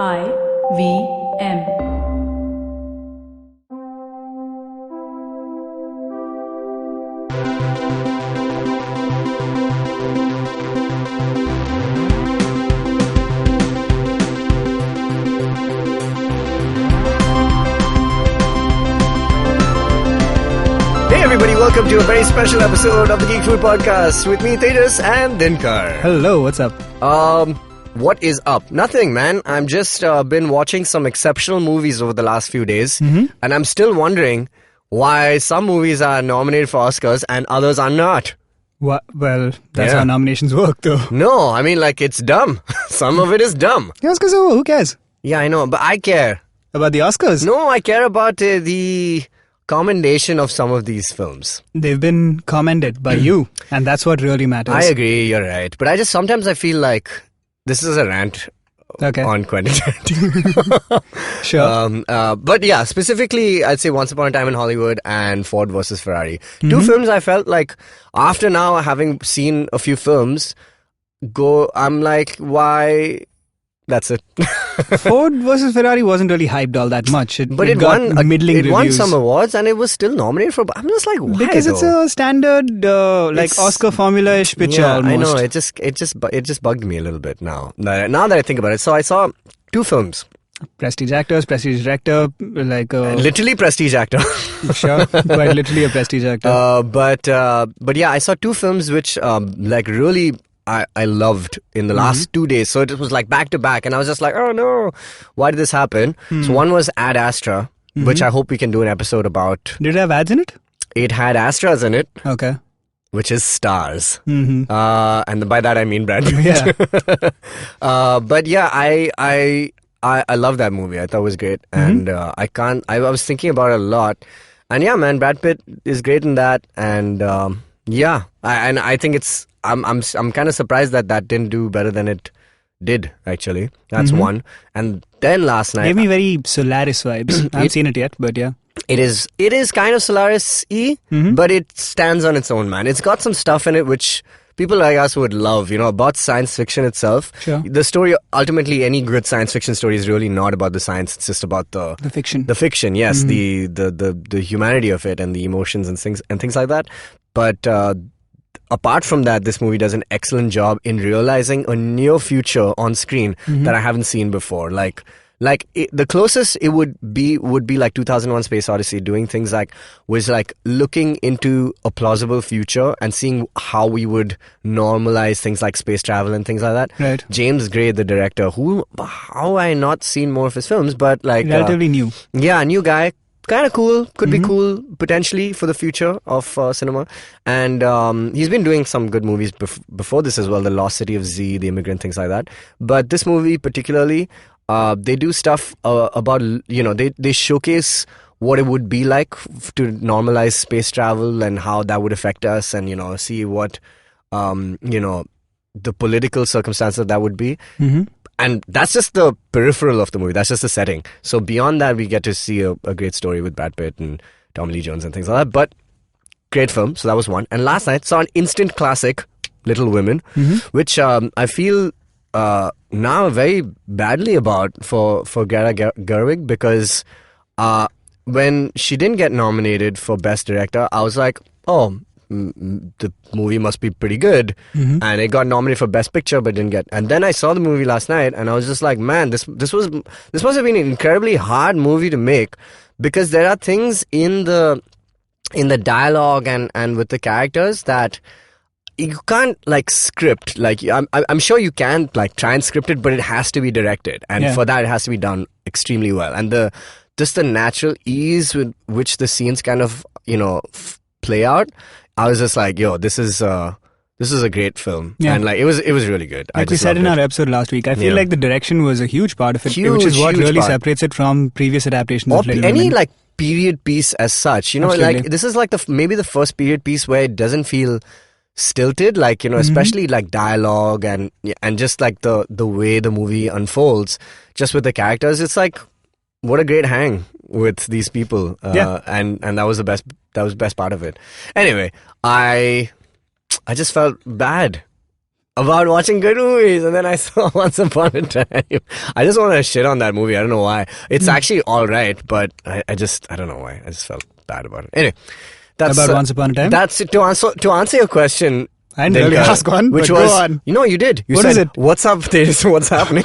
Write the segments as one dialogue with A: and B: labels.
A: IVM.
B: Hey everybody, welcome to a very special episode of the Geek Food Podcast with me, Tejas and Dinkar.
C: Hello, what's up?
B: What is up? Nothing, man. I'm just been watching some exceptional movies over the last few days, and I'm still wondering why some movies are nominated for Oscars and others are not.
C: Well, that's
B: Yeah.
C: how nominations work, though.
B: No, I mean, like, it's dumb. Some of it is dumb.
C: The Oscars are over, who cares?
B: Yeah, I know, but I care.
C: About the Oscars?
B: No, I care about the commendation of some of these films.
C: They've been commended by you, and that's what really matters.
B: I agree, you're right. But I just sometimes I feel like this is a rant
C: Okay.
B: on Quentin Tarantino.
C: Sure.
B: But yeah, specifically, I'd say Once Upon a Time in Hollywood and Ford versus Ferrari. Two films I felt like, after now having seen a few films, I'm like, why? That's it.
C: Ford versus Ferrari wasn't really hyped all that much.
B: But it
C: got
B: won
C: middling
B: It won
C: reviews.
B: some awards and it was still nominated for. I'm just like, why?
C: Because it's
B: though?
C: a standard,
B: It's-
C: Oscar formula-ish picture
B: Yeah,
C: almost.
B: I know. It just bugged me a little bit now. Now that I think about it, so I saw two films.
C: Prestige actors, prestige director,
B: Literally prestige actor.
C: sure, quite literally a prestige actor.
B: But yeah, I saw two films which like really I loved in the last 2 days. So it was like back to back, and I was just like, oh no, why did this happen? So one was Ad Astra, which I hope we can do an episode about.
C: Did it have ads in it?
B: It had Astras in it,
C: Okay.
B: which is stars,
C: Mm-hmm.
B: and by that I mean Brad Pitt.
C: Yeah.
B: But yeah, I love that movie. I thought it was great, and I was thinking about it a lot, and yeah, man, Brad Pitt is great in that, and yeah, I think it's I'm kind of surprised that didn't do better than it did. Actually, that's one, and then last night
C: Gave me very Solaris vibes. I haven't seen it yet, but yeah.
B: it is kind of Solaris-y, but it stands on its own, man. It's got some stuff in it which people like us would love, about science fiction itself.
C: Sure.
B: The story, ultimately, any good science fiction story is really not about the science. It's just about the
C: fiction.
B: The fiction, yes, the humanity of it and the emotions and things like that. But apart from that, this movie does an excellent job in realizing a near future on screen that I haven't seen before. The closest it would be like 2001 Space Odyssey, doing things was looking into a plausible future and seeing how we would normalize things like space travel and things like that.
C: Right.
B: James Gray, the director, how I not seen more of his films, but
C: Relatively new.
B: yeah, new guy. Kind of cool, could be cool potentially for the future of cinema, and he's been doing some good movies before this as well, The Lost City of Z, The Immigrant, things like that. But this movie particularly, they do stuff about, they showcase what it would be like to normalize space travel and how that would affect us, and see what the political circumstances that would be. And that's just the peripheral of the movie. That's just the setting. So beyond that, we get to see a great story with Brad Pitt and Tommy Lee Jones and things like that. But great film. So that was one. And last night, saw an instant classic, Little Women, which I feel now very badly about for Greta Gerwig, because when she didn't get nominated for Best Director, I was like, oh, the movie must be pretty good, and it got nominated for Best Picture but didn't get. And then I saw the movie last night, and I was just like, man, this must have been an incredibly hard movie to make, because there are things in the dialogue and with the characters that you can't script. I'm sure you can try and script it, but it has to be directed, and for that it has to be done extremely well. And just the natural ease with which the scenes kind of play out, I was just like, yo, this is a great film.
C: Yeah.
B: And it was really good.
C: Like we said in our episode last week, I feel like the direction was a huge part of it, which is what really separates it from previous adaptations of Little
B: any
C: Women.
B: period piece as such.
C: Absolutely.
B: This is maybe the first period piece where it doesn't feel stilted, especially dialogue and just the way the movie unfolds, just with the characters. It's what a great hang with these people. And that was the best part of it. Anyway, I just felt bad about watching good movies, and then I saw Once Upon a Time. I just want to shit on that movie. I don't know why. It's actually all right, but I don't know why. I just felt bad about it. Anyway, that's
C: about Once Upon a Time.
B: That's to answer your question.
C: I didn't really ask one,
B: which
C: but
B: was,
C: go on.
B: You know, you did. You
C: what
B: said,
C: is it?
B: What's up, Tejas? What's happening?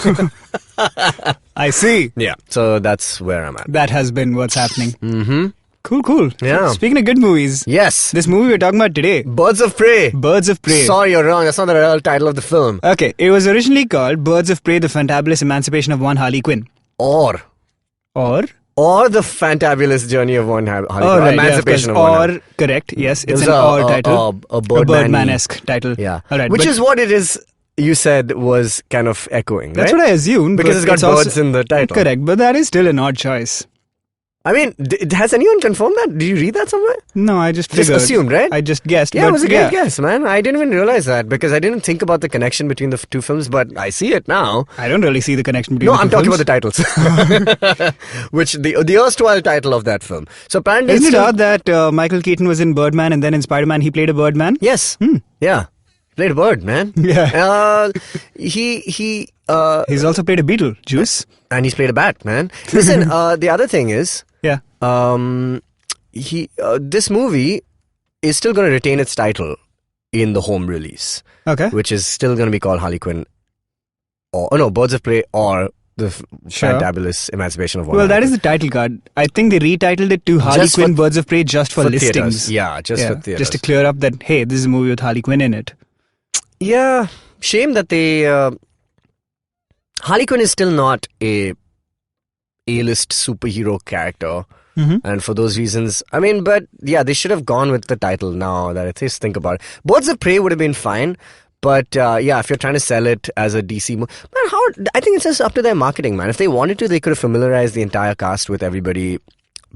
C: I see.
B: Yeah, so that's where I'm at.
C: That has been what's happening.
B: Mm-hmm.
C: Cool.
B: Yeah.
C: Speaking of good movies.
B: Yes.
C: This movie we're talking about today.
B: Birds of Prey.
C: Birds of Prey.
B: Sorry, you're wrong. That's not the real title of the film.
C: Okay, it was originally called Birds of Prey, The Fantabulous Emancipation of One Harley Quinn.
B: Or The Fantabulous Journey of One Harley Quinn.
C: Right,
B: Emancipation of
C: One.
B: Or,
C: correct, yes. It's an or title.
B: A
C: Birdman-esque title.
B: Yeah.
C: All right,
B: which is what it is, you said, was kind of echoing,
C: That's
B: right?
C: what I assumed.
B: Because it's got birds in the title.
C: Correct, but that is still an odd choice.
B: I mean, has anyone confirmed that? Did you read that somewhere?
C: No, I just figured.
B: Just assumed, right?
C: I just guessed.
B: Yeah, it was a great guess, man. I didn't even realize that because I didn't think about the connection between the two films, but I see it now.
C: I don't really see the connection between the two
B: I'm talking
C: films.
B: about the titles. Which, the erstwhile title of that film. So apparently...
C: Isn't it odd that Michael Keaton was in Birdman and then in Spider-Man he played a Birdman?
B: Yes. Yeah. Played a bird, man.
C: Yeah.
B: He's
C: also played a beetle, Juice.
B: And he's played a bat, man. Listen, the other thing is...
C: Yeah.
B: This movie is still going to retain its title in the home release.
C: Okay.
B: Which is still going to be called Harley Quinn Birds of Prey or the Fantabulous Emancipation of One.
C: Well, that is the title card. I think they retitled it to Harley Quinn Birds of Prey just for listings.
B: Theaters. Yeah, just for theaters.
C: Just to clear up that, hey, this is a movie with Harley Quinn in it.
B: Yeah. Shame that they... Harley Quinn is still not a A-list superhero character. And for those reasons, I mean, but yeah, they should have gone with the title now that I just think about it. Birds of Prey would have been fine, but yeah, if you're trying to sell it as a DC movie, man, I think it's just up to their marketing, man. If they wanted to, they could have familiarized the entire cast with everybody,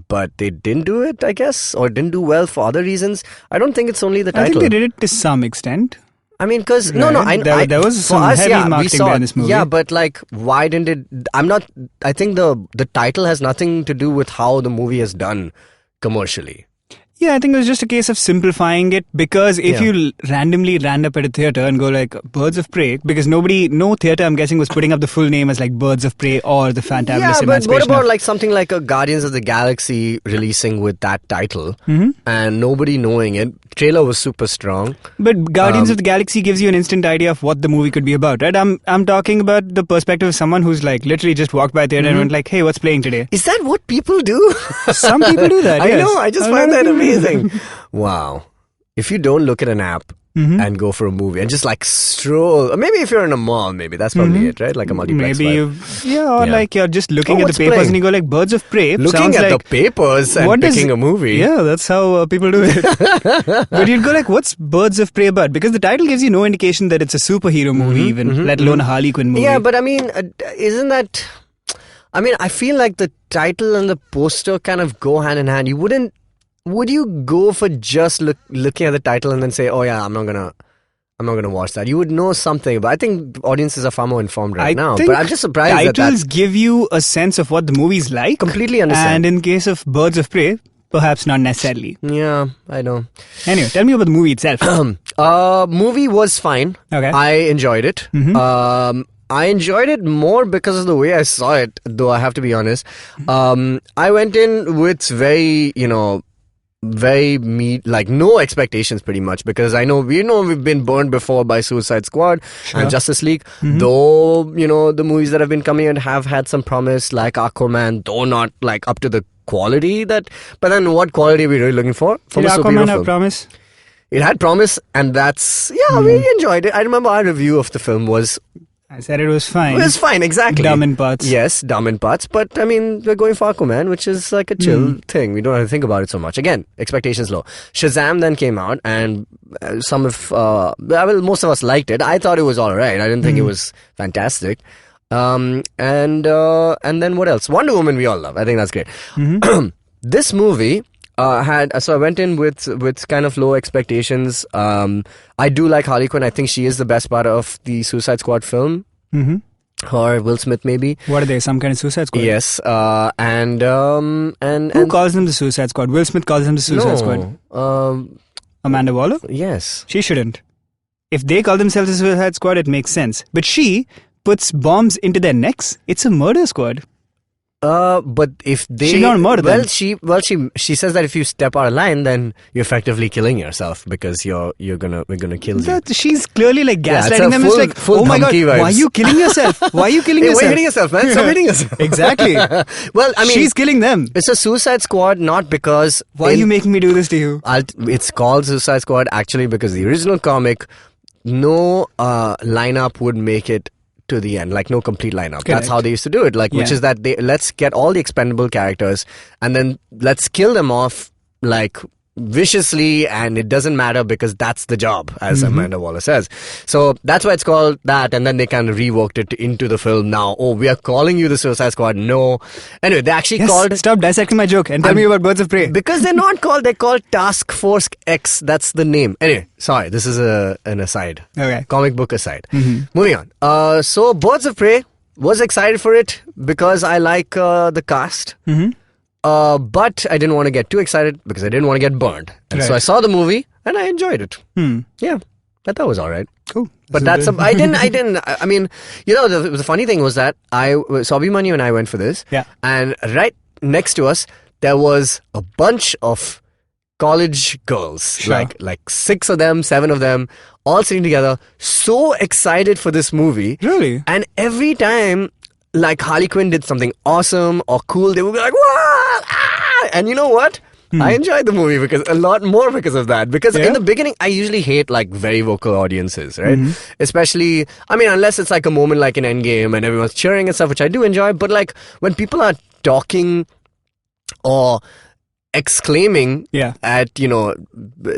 B: but they didn't do it, I guess, or didn't do well for other reasons. I don't think it's only the title.
C: I think they did it to some extent.
B: I mean, because
C: there was some heavy marketing behind this movie.
B: Yeah, but like, why didn't it? I think the title has nothing to do with how the movie is done commercially.
C: Yeah, I think it was just a case of simplifying it because if you randomly ran up at a theatre and go like Birds of Prey, because no theatre I'm guessing was putting up the full name as like Birds of Prey or the Fantabulous Emancipation.
B: Yeah, but what about like something like a Guardians of the Galaxy releasing with that title and nobody knowing it? Trailer was super strong.
C: But Guardians of the Galaxy gives you an instant idea of what the movie could be about, right? I'm talking about the perspective of someone who's like literally just walked by a theatre and went like, hey, what's playing today?
B: Is that what people do?
C: Some people do that, yes.
B: I know, I just find that amazing. Wow. If you don't look at an app and go for a movie and just like stroll, or maybe if you're in a mall, maybe that's probably it, right? Like a multiplex.
C: Maybe like you're just looking at the papers playing? And you go like Birds of Prey.
B: Looking at the papers and picking a movie.
C: Yeah, that's how people do it. But you'd go like, what's Birds of Prey about? Because the title gives you no indication that it's a superhero movie even, let alone a Harley Quinn movie.
B: Yeah, but I mean, isn't that... I mean, I feel like the title and the poster kind of go hand in hand. Would you go for just looking at the title and then say, "Oh yeah, I'm not gonna watch that"? You would know something, but I think audiences are far more informed now. But I'm just surprised that
C: titles give you a sense of what the movie's like.
B: Completely understand.
C: And in case of Birds of Prey, perhaps not necessarily.
B: Yeah, I know.
C: Anyway, tell me about the movie itself.
B: Movie was fine.
C: Okay,
B: I enjoyed it. I enjoyed it more because of the way I saw it, though I have to be honest. I went in with like no expectations pretty much, because we've been burned before by Suicide Squad and Justice League, though the movies that have been coming in have had some promise, like Aquaman, though not like up to the quality but then what quality are we really looking for from a superhero
C: Aquaman
B: film?
C: have promise?
B: It had promise, and that's we enjoyed it. I remember our review of the film was,
C: I said it was fine.
B: It was fine, exactly.
C: Dumb in parts.
B: Yes, dumb in parts. But, I mean, we're going for Aquaman, which is like a chill thing. We don't have to think about it so much. Again, expectations low. Shazam then came out, and most of us liked it. I thought it was alright. I didn't think it was fantastic. And then what else? Wonder Woman we all love. I think that's great. This movie... so I went in with kind of low expectations. I do like Harley Quinn. I think she is the best part of the Suicide Squad film. Or Will Smith, maybe.
C: What are they? Some kind of Suicide Squad?
B: Yes. And
C: who calls them the Suicide Squad? Will Smith calls them the Suicide Squad. Amanda Waller?
B: Yes.
C: She shouldn't. If they call themselves a Suicide Squad, it makes sense. But she puts bombs into their necks. It's a murder squad.
B: But if they...
C: She don't murder them.
B: She says that if you step out of line, then you're effectively killing yourself because we're gonna kill you.
C: She's clearly like gaslighting them.
B: Full,
C: It's like,
B: full
C: oh my god,
B: vibes.
C: why are you killing yourself? Why are you killing yourself?
B: Why are you hitting yourself, man? Stop hitting yourself.
C: Exactly.
B: Well, I mean...
C: She's killing them.
B: It's a Suicide Squad not because...
C: Why are you making me do this to you?
B: It's called Suicide Squad actually because the original comic, no lineup would make it to the end, like no complete lineup. Correct. That's how they used to do it, which is that let's get all the expendable characters and then let's kill them off like viciously, and it doesn't matter because that's the job, as Amanda Waller says. So that's why it's called that, and then they kind of reworked it into the film now. Oh, we are calling you the Suicide Squad. No. Anyway, they actually called...
C: Stop dissecting my joke and tell me about Birds of Prey.
B: Because they're called Task Force X. That's the name. Anyway, sorry, this is an aside.
C: Okay.
B: Comic book aside. Moving on. So Birds of Prey, was excited for it because I like the cast. But I didn't want to get too excited because I didn't want to get burned. And so I saw the movie and I enjoyed it. Yeah, I thought it was all right.
C: Cool.
B: But I mean, the funny thing was that Sobimani and I went for this.
C: Yeah.
B: And right next to us, there was a bunch of college girls.
C: Sure.
B: Like 6 of them, 7 of them, all sitting together, so excited for this movie.
C: Really?
B: And every time... like Harley Quinn did something awesome or cool, they would be like, "Wow!" And you know what? I enjoyed the movie a lot more because of that. Because in the beginning, I usually hate like very vocal audiences, right? Especially, I mean, unless it's like a moment like in Endgame and everyone's cheering and stuff, which I do enjoy. But like when people are talking or exclaiming at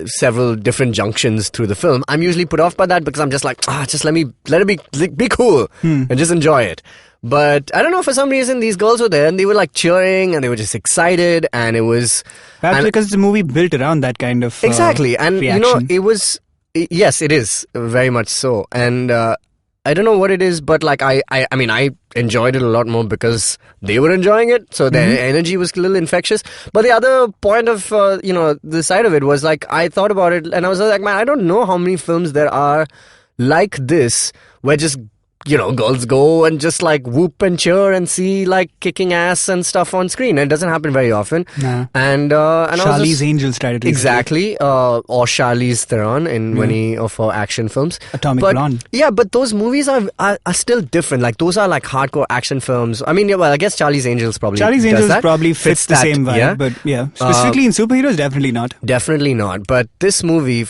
B: several different junctions through the film, I'm usually put off by that because I'm just like, just let it be cool and just enjoy it. But I don't know, for some reason these girls were there and they were like cheering and they were just excited, and it was
C: perhaps because the movie built around that kind of
B: exactly, and
C: reaction.
B: It was yes, it is very much so, and I don't know what it is, but like I mean I enjoyed it a lot more because they were enjoying it, so their energy was a little infectious. But the other point of the side of it was like I thought about it and I was like, man, I don't know how many films there are like this where just girls go and just like whoop and cheer and see like kicking ass and stuff on screen. And it doesn't happen very often.
C: Nah.
B: And
C: Charlie's Angels tried it recently.
B: Exactly. Or Charlize Theron in many of her action films.
C: Atomic Blonde.
B: Yeah, but those movies are still different. Like those are like hardcore action films. I mean, I guess Charlie's Angels probably
C: fits the same vibe. But specifically in superheroes, definitely not.
B: Definitely not. But this movie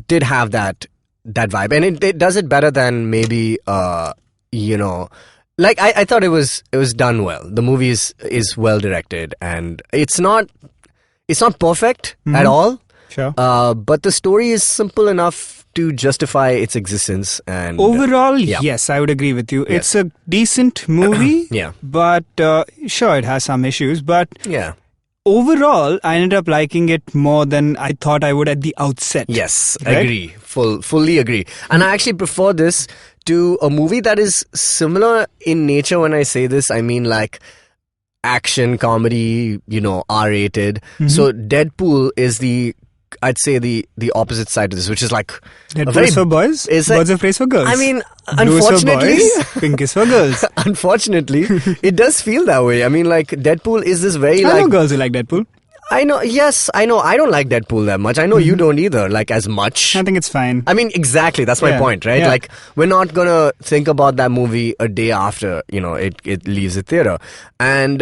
B: did have that vibe, and it does it better than maybe like I thought it was done well. The movie is well directed, and it's not perfect at all.
C: Sure.
B: But the story is simple enough to justify its existence. And
C: overall, yes, I would agree with you. It's a decent movie. But sure, it has some issues. But overall, I ended up liking it more than I thought I would at the outset.
B: Yes, right? Agree. Fully agree. And I actually prefer this to a movie that is similar in nature. When I say this, I mean like action, comedy, R-rated. So Deadpool is I'd say the opposite side to this, which is like
C: Deadpool is for boys, Birds of Prey for girls.
B: I mean,
C: Blue
B: unfortunately,
C: is for boys, Pink is for girls.
B: Unfortunately, it does feel that way. I mean, like Deadpool is this very
C: I know girls who like Deadpool.
B: I know. Yes, I know. I don't like Deadpool that much. I know you don't either, like as much.
C: I think it's fine.
B: I mean, exactly. That's my point, right?
C: Yeah.
B: Like, we're not gonna think about that movie a day after, it leaves the theater. And,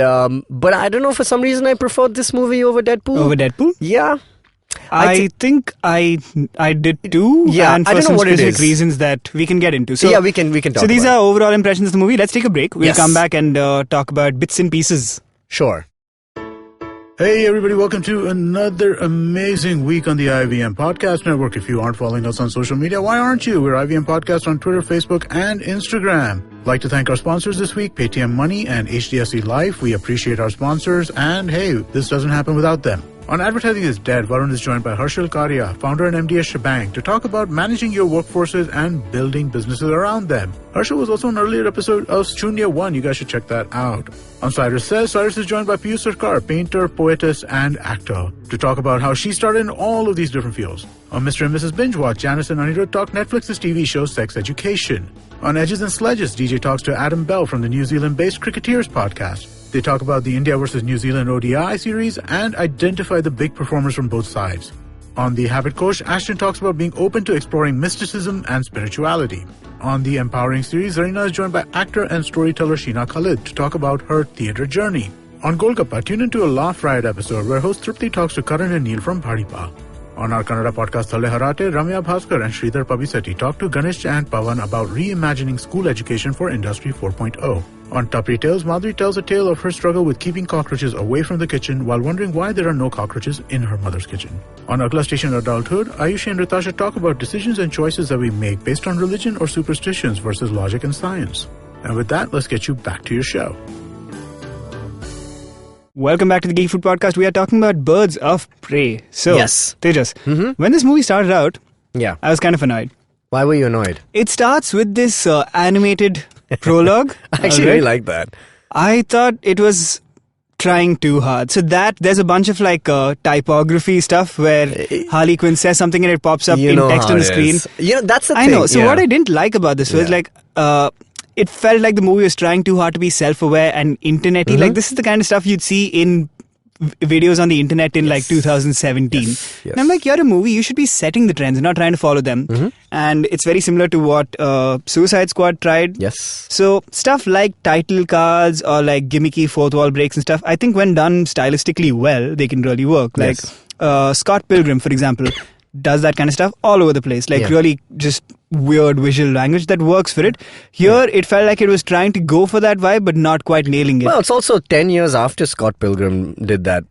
B: but I don't know, for some reason I preferred this movie over Deadpool.
C: Over Deadpool?
B: Yeah.
C: I think I did too.
B: Yeah,
C: and for
B: I don't know
C: some
B: what it
C: specific
B: is.
C: Reasons that we can get into. So,
B: we can talk
C: So these
B: about
C: are overall impressions of the movie. Let's take a break. We'll
B: Yes.
C: come back and talk about bits and pieces.
B: Sure.
A: Hey everybody, welcome to another amazing week on the IVM Podcast Network. If you aren't following us on social media, why aren't you? We're IVM Podcast on Twitter, Facebook, and Instagram. I'd like to thank our sponsors this week, Paytm Money and HDFC Life. We appreciate our sponsors, and hey, this doesn't happen without them. On Advertising is Dead, Varun is joined by Harshal Karia, founder and MD at Shebang, to talk about managing your workforces and building businesses around them. Harshal was also an earlier episode of Shunya 1. You guys should check that out. On Cyrus Says, Cyrus is joined by Piyush Sarkar, painter, poetess, and actor, to talk about how she started in all of these different fields. On Mr. and Mrs. Binge Watch, Janice and Anirudh talk Netflix's TV show Sex Education. On Edges and Sledges, DJ talks to Adam Bell from the New Zealand-based Cricketers podcast. They talk about the India versus New Zealand ODI series and identify the big performers from both sides. On The Habit Coach, Ashton talks about being open to exploring mysticism and spirituality. On the Empowering series, Zarina is joined by actor and storyteller Sheena Khalid to talk about her theatre journey. On Golgappa, tune into a Laugh Riot episode where host Tripti talks to Karan and Neil from Bhadipa. On our Kannada podcast Thale Harate, Ramya Bhaskar and Sridhar Pabisetti talk to Ganesh and Pawan about reimagining school education for Industry 4.0. On Tapri Tales, Madhuri tells a tale of her struggle with keeping cockroaches away from the kitchen while wondering why there are no cockroaches in her mother's kitchen. On Agla Station Adulthood, Ayushi and Ritasha talk about decisions and choices that we make based on religion or superstitions versus logic and science. And with that, let's get you back to your show.
C: Welcome back to the Geek Food Podcast. We are talking about Birds of Prey. So,
B: yes.
C: Tejas, when this movie started out, I was kind of annoyed.
B: Why were you annoyed?
C: It starts with this animated prologue.
B: I actually really like that.
C: I thought it was trying too hard. So there's a bunch of typography stuff where Harley Quinn says something and it pops up in text on the screen.
B: That's the thing.
C: I know. So what I didn't like about this was it felt like the movie was trying too hard to be self-aware and internet-y. Like, this is the kind of stuff you'd see in videos on the internet in 2017.
B: Yes.
C: And I'm like, you're a movie, you should be setting the trends, not trying to follow them. And it's very similar to what Suicide Squad tried.
B: Yes.
C: So stuff like title cards or gimmicky fourth wall breaks and stuff, I think when done stylistically well, they can really work. Scott Pilgrim, for example, does that kind of stuff all over the place. Really just weird visual language that works for it. Here, it felt like it was trying to go for that vibe, but not quite nailing it.
B: Well, it's also 10 years after Scott Pilgrim did that,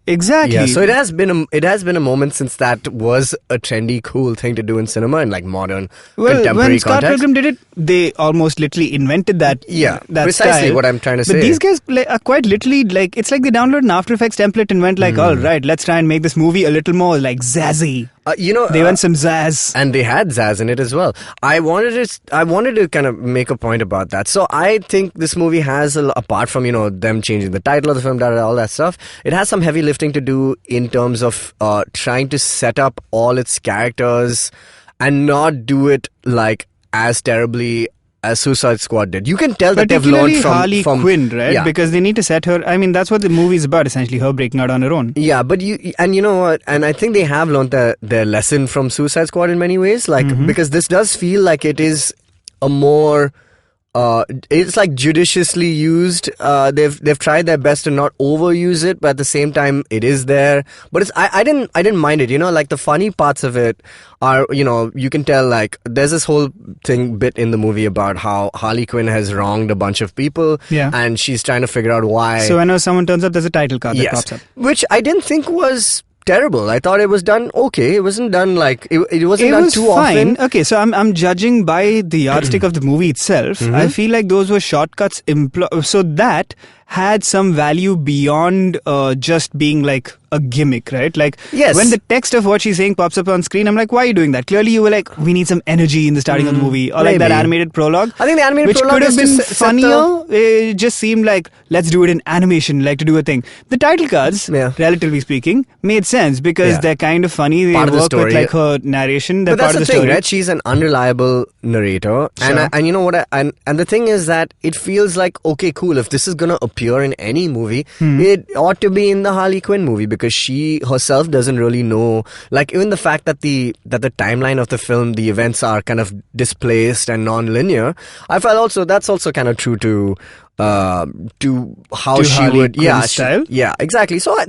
C: Exactly.
B: Yeah, so it has been a moment since that was a trendy, cool thing to do in cinema in modern, contemporary
C: when Scott
B: context.
C: Pilgrim did it, they almost literally invented that.
B: Yeah,
C: that
B: precisely
C: style.
B: what I'm trying to say.
C: But these guys are quite literally it's like they downloaded an After Effects template and went all right, let's try and make this movie a little more zazzy. They went some zazz,
B: and they had zazz in it as well. I wanted to kind of make a point about that. So I think this movie has, apart from them changing the title of the film, all that stuff, it has some heavy lifting to do in terms of trying to set up all its characters and not do it as terribly as Suicide Squad did. You can tell that they've learned from
C: Harley Quinn, right?
B: Yeah.
C: Because they need to set her. I mean, that's what the movie is about, essentially, her breaking out on her own.
B: Yeah, but you know what? And I think they have learned their lesson from Suicide Squad in many ways. Because this does feel like it is a more it's judiciously used. They've tried their best to not overuse it, but at the same time it is there. But I didn't mind it. The funny parts of it are, you can tell there's this whole bit in the movie about how Harley Quinn has wronged a bunch of people, and she's trying to figure out why.
C: So whenever someone turns up, there's a title card that pops up,
B: which I didn't think was terrible. I thought it was done okay. It wasn't done it wasn't done too
C: fine.
B: often.
C: Okay, so I'm judging by the yardstick of the movie itself. I feel like those were shortcuts. So that had some value beyond just being a gimmick, right?
B: Yes.
C: When the text of what she's saying pops up on screen, I'm like, why are you doing that? Clearly you were we need some energy in the starting of the movie. Or that animated prologue.
B: I think the animated prologue
C: could have been funnier. It just seemed let's do it in animation, to do a thing. The title cards, relatively speaking, made sense because they're kind of funny. They
B: part
C: work with her narration. They're
B: but that's
C: part of the
B: thing,
C: story.
B: right? She's an unreliable narrator.
C: Sure.
B: And you know what? And the thing is that it feels okay, cool. If this is going to appear in any movie, it ought to be in the Harley Quinn movie because she herself doesn't really know. Even the fact that the timeline of the film, the events are kind of displaced and non-linear. I felt that's also kind of true to how
C: to
B: she
C: Harley
B: would
C: Quinn's style?
B: Yeah, exactly. So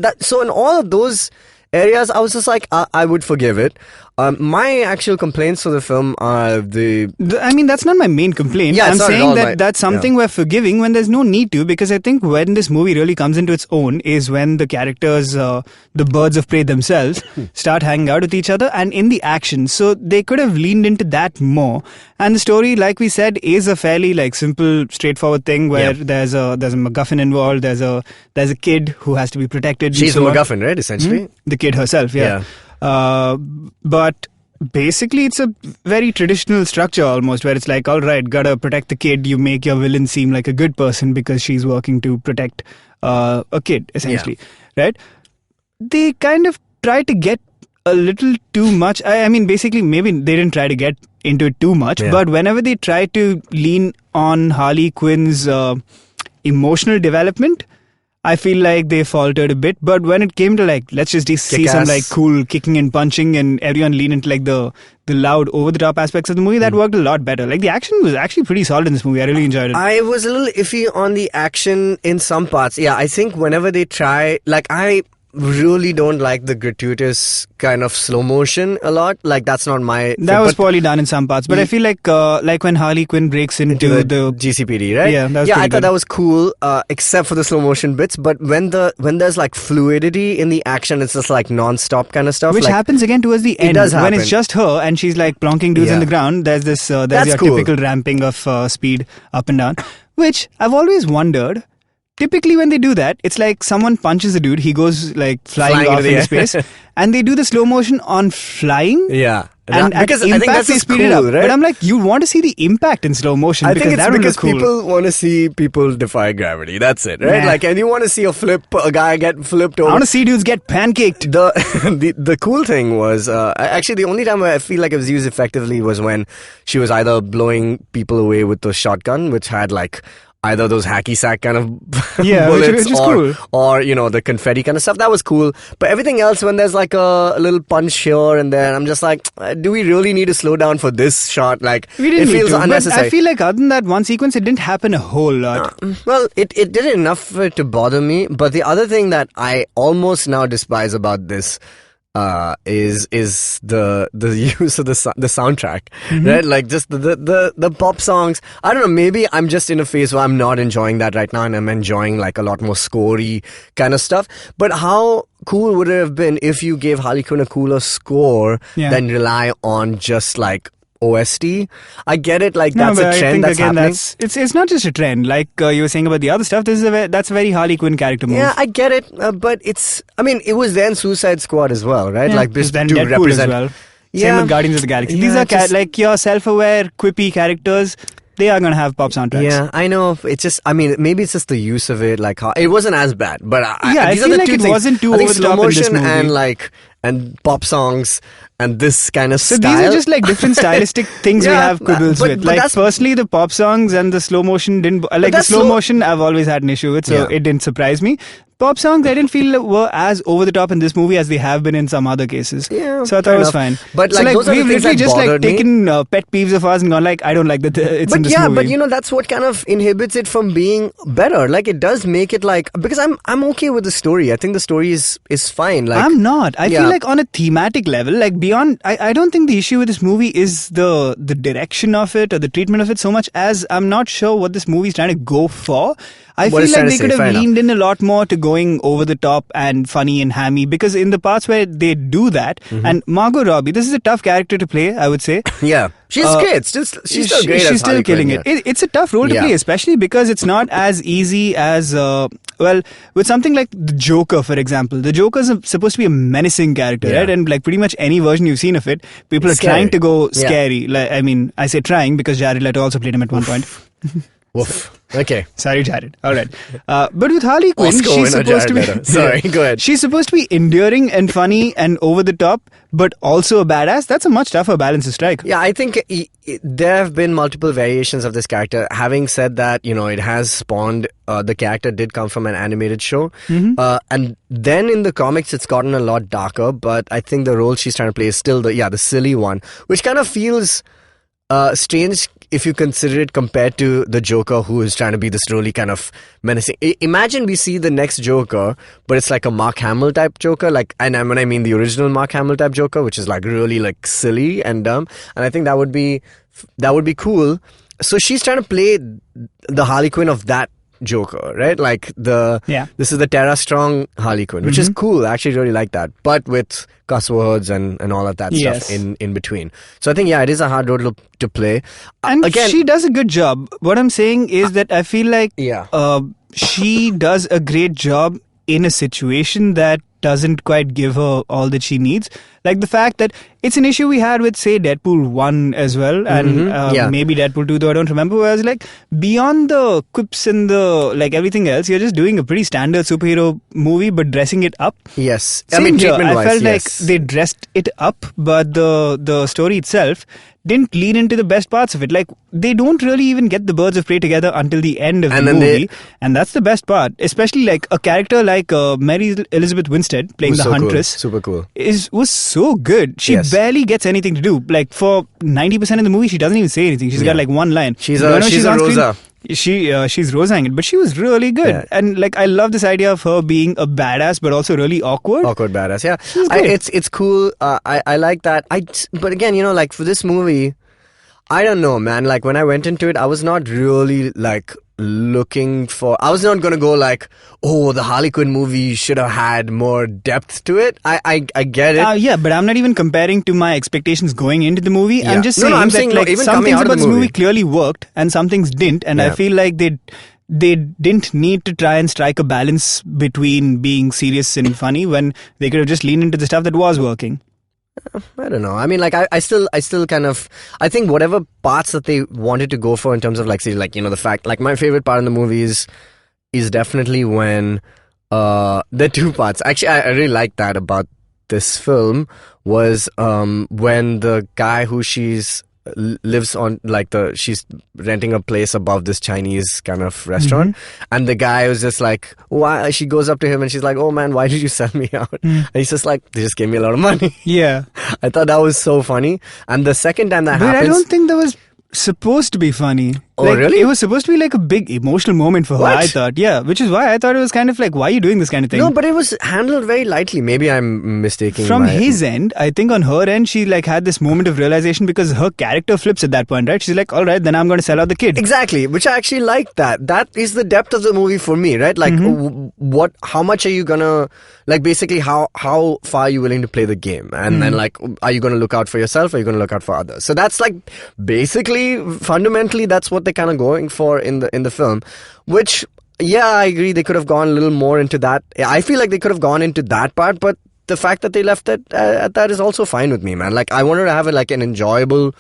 B: in all of those areas, I was just I would forgive it. My actual complaints for the film are
C: I mean, that's not my main complaint.
B: Yeah,
C: I'm saying that's something we're forgiving when there's no need to, because I think when this movie really comes into its own is when the characters, the birds of prey themselves, start hanging out with each other and in the action. So they could have leaned into that more. And the story, like we said, is a fairly simple, straightforward thing where there's a MacGuffin involved. There's a kid who has to be protected.
B: She's the MacGuffin, right? Essentially,
C: the kid herself. Yeah. But basically it's a very traditional structure almost, where it's all right, gotta protect the kid. You make your villain seem like a good person because she's working to protect a kid, essentially, right? They kind of try to get a little too much. I mean, basically, maybe they didn't try to get into it too much, but whenever they try to lean on Harley Quinn's emotional development, I feel like they faltered a bit. But when it came to like, let's just see some like cool kicking and punching and everyone lean into like the loud over the top aspects of the movie, that worked a lot better. Like the action was actually pretty solid in this movie. I really enjoyed it.
B: I was a little iffy on the action in some parts. Yeah, I think whenever they try, like I really don't like the gratuitous kind of slow motion a lot. Like that's not my...
C: That was poorly done in some parts. But I feel like when Harley Quinn breaks into the
B: GCPD, right?
C: Yeah,
B: I thought that was cool, except for the slow motion bits. But when there's like fluidity in the action, it's just like non-stop kind of stuff.
C: Which
B: like,
C: happens again towards the end.
B: It does happen.
C: When it's just her and she's like plonking dudes on the ground, there's this your typical ramping of speed up and down. Which I've always wondered... Typically, when they do that, it's like someone punches a dude, he goes like flying off into space, and they do the slow motion on flying.
B: Yeah.
C: And
B: because
C: at
B: I think
C: impact,
B: that's
C: they speed
B: cool,
C: it up.
B: Right?
C: But I'm like, you want to see the impact in slow motion.
B: I think it's because
C: cool.
B: people want to see people defy gravity. That's it, right? Like, and you want to see a guy get flipped over.
C: I want to see dudes get pancaked.
B: The cool thing was, actually the only time I feel like it was used effectively was when she was either blowing people away with the shotgun, which had like... either those hacky sack kind of bullets
C: which is cool.
B: or the confetti kind of stuff. That was cool. But everything else, when there's like a little punch here and there, I'm just like, do we really need to slow down for this shot? Like, it feels unnecessary.
C: But I feel like other than that one sequence, it didn't happen a whole lot.
B: Well, it did enough for it to bother me. But the other thing that I almost now despise about this is the use of the soundtrack, right? Like just the pop songs. I don't know, maybe I'm just in a phase where I'm not enjoying that right now and I'm enjoying like a lot more scorey kind of stuff. But how cool would it have been if you gave Harley Quinn a cooler score than rely on just like OST? I get it, like that's a trend that's happening.
C: It's not just a trend, like you were saying about the other stuff. That's a very Harley Quinn character move.
B: Yeah, I get it, but it was then Suicide Squad as well, right?
C: Yeah,
B: like this
C: then
B: to
C: Deadpool
B: represent.
C: as well. Same with Guardians of the Galaxy. These are like your self-aware, quippy characters. They are going to have pop soundtracks.
B: Yeah, I know. It's just, maybe it's just the use of it. Like, it wasn't as bad, but
C: I
B: these
C: feel
B: are the
C: like
B: two
C: it
B: things.
C: wasn't too
B: I think
C: over the
B: slow
C: top in this
B: motion
C: movie.
B: and pop songs and this kind of style.
C: So these are just like different stylistic things we have quibbles with. Like personally, the pop songs and the slow motion didn't. Like the slow motion, I've always had an issue with, so it didn't surprise me. Pop songs, I didn't feel were as over the top in this movie as they have been in some other cases.
B: Yeah,
C: so I thought it was fine.
B: But
C: so
B: those are
C: we've
B: the things
C: literally
B: that
C: just
B: bothered me.
C: taken pet peeves of ours and gone like, I don't like that it's in this movie.
B: But that's what kind of inhibits it from being better. Like it does make it like, because I'm okay with the story. I think the story is fine. Like
C: I'm not. I feel like on a thematic level, like beyond, I don't think the issue with this movie is the direction of it or the treatment of it so much as I'm not sure what this movie is trying to go for. I feel like they could have leaned in a lot more to going over the top and funny and hammy, because in the parts where they do that, and Margot Robbie, this is a tough character to play, I would say.
B: Yeah, she's great. She's still great.
C: She's still killing it. It's a tough role to play, especially because it's not as easy as, with something like the Joker, for example. The Joker is supposed to be a menacing character, right? And like pretty much any version you've seen of it, people are trying to go scary. Like, I mean, I say trying because Jared Leto also played him at one point.
B: Woof. Okay.
C: Sorry, Jared. All right. But with Harley Quinn, she's supposed to be...
B: Sorry, go ahead.
C: She's supposed to be endearing and funny and over the top, but also a badass. That's a much tougher balance to strike.
B: Yeah, I think there have been multiple variations of this character. Having said that, it has spawned... the character did come from an animated show. And then in the comics, it's gotten a lot darker, but I think the role she's trying to play is still the silly one, which kind of feels... strange if you consider it compared to the Joker, who is trying to be this really kind of menacing. Imagine we see the next Joker, but it's like a Mark Hamill type Joker, and when I mean the original Mark Hamill type Joker, which is like really like silly and dumb, and I think that would be cool. So she's trying to play the Harley Quinn of that Joker, right? Like this is the Tara Strong Harley Quinn, which is cool. I actually really like that, but with cuss words and all of that stuff in between. So I think it is a hard role to play.
C: And again, she does a good job. What I'm saying is that I feel like she does a great job in a situation that doesn't quite give her all that she needs. Like the fact that it's an issue we had with, say, Deadpool 1 as well, and maybe Deadpool 2, though I don't remember, where I was like, beyond the quips and the, like, everything else, you're just doing a pretty standard superhero movie, but dressing it up.
B: Yes.
C: I felt like they dressed it up, but the story itself didn't lean into the best parts of it. Like, they don't really even get the birds of prey together until the end of the movie. And that's the best part. Especially, like, a character like Mary Elizabeth Winstead, playing the Huntress.
B: Super cool.
C: Was so good. She barely gets anything to do. Like, for 90% of the movie, she doesn't even say anything. She's got, like, one line.
B: She's a Rosa.
C: She's Rosa in it, but she was really good. Yeah. And, like, I love this idea of her being a badass, but also really awkward.
B: Awkward badass, yeah. It's cool. I like that. But again, you know, like, for this movie, I don't know, man. Like, when I went into it, I was not really, like, I was not going to go like, oh, the Harley Quinn movie should have had more depth to it. I get it.
C: Yeah, but I'm not even comparing to my expectations going into the movie. Yeah. I'm just saying that some things about this movie clearly worked and some things didn't. And I feel like they didn't need to try and strike a balance between being serious and funny when they could have just leaned into the stuff that was working.
B: I don't know. I mean, like, I still kind of, I think whatever parts that they wanted to go for in terms of, like, say, like, you know, the fact, like, my favorite part in the movie is definitely when, the two parts, actually, I really like that about this film, was, when the guy who she's lives on, like, she's renting a place above this Chinese kind of restaurant, and the guy was just like, why? She goes up to him and she's like, oh man, why did you sell me out? And he's just like, they just gave me a lot of money.
C: Yeah.
B: I thought that was so funny. And the second time that happens,
C: I don't think that was supposed to be funny.
B: Oh,
C: like,
B: really?
C: It was supposed to be like a big emotional moment for her, I thought. Yeah, which is why I thought it was kind of like, why are you doing this kind of thing?
B: No, but it was handled very lightly. Maybe I'm mistaking.
C: From his end, I think on her end, she like had this moment of realization because her character flips at that point, right? She's like, all right, then I'm going to sell out the kid.
B: Exactly, which I actually like that. That is the depth of the movie for me, right? Like, how much are you going to, like, basically how far are you willing to play the game? And then, like, are you going to look out for yourself or are you going to look out for others? So that's, like, basically, fundamentally, that's what they're kind of going for in the film, which, yeah, I agree, they could have gone a little more into that. I feel like they could have gone into that part, but the fact that they left it at that is also fine with me, man. Like, I wanted to have like an enjoyable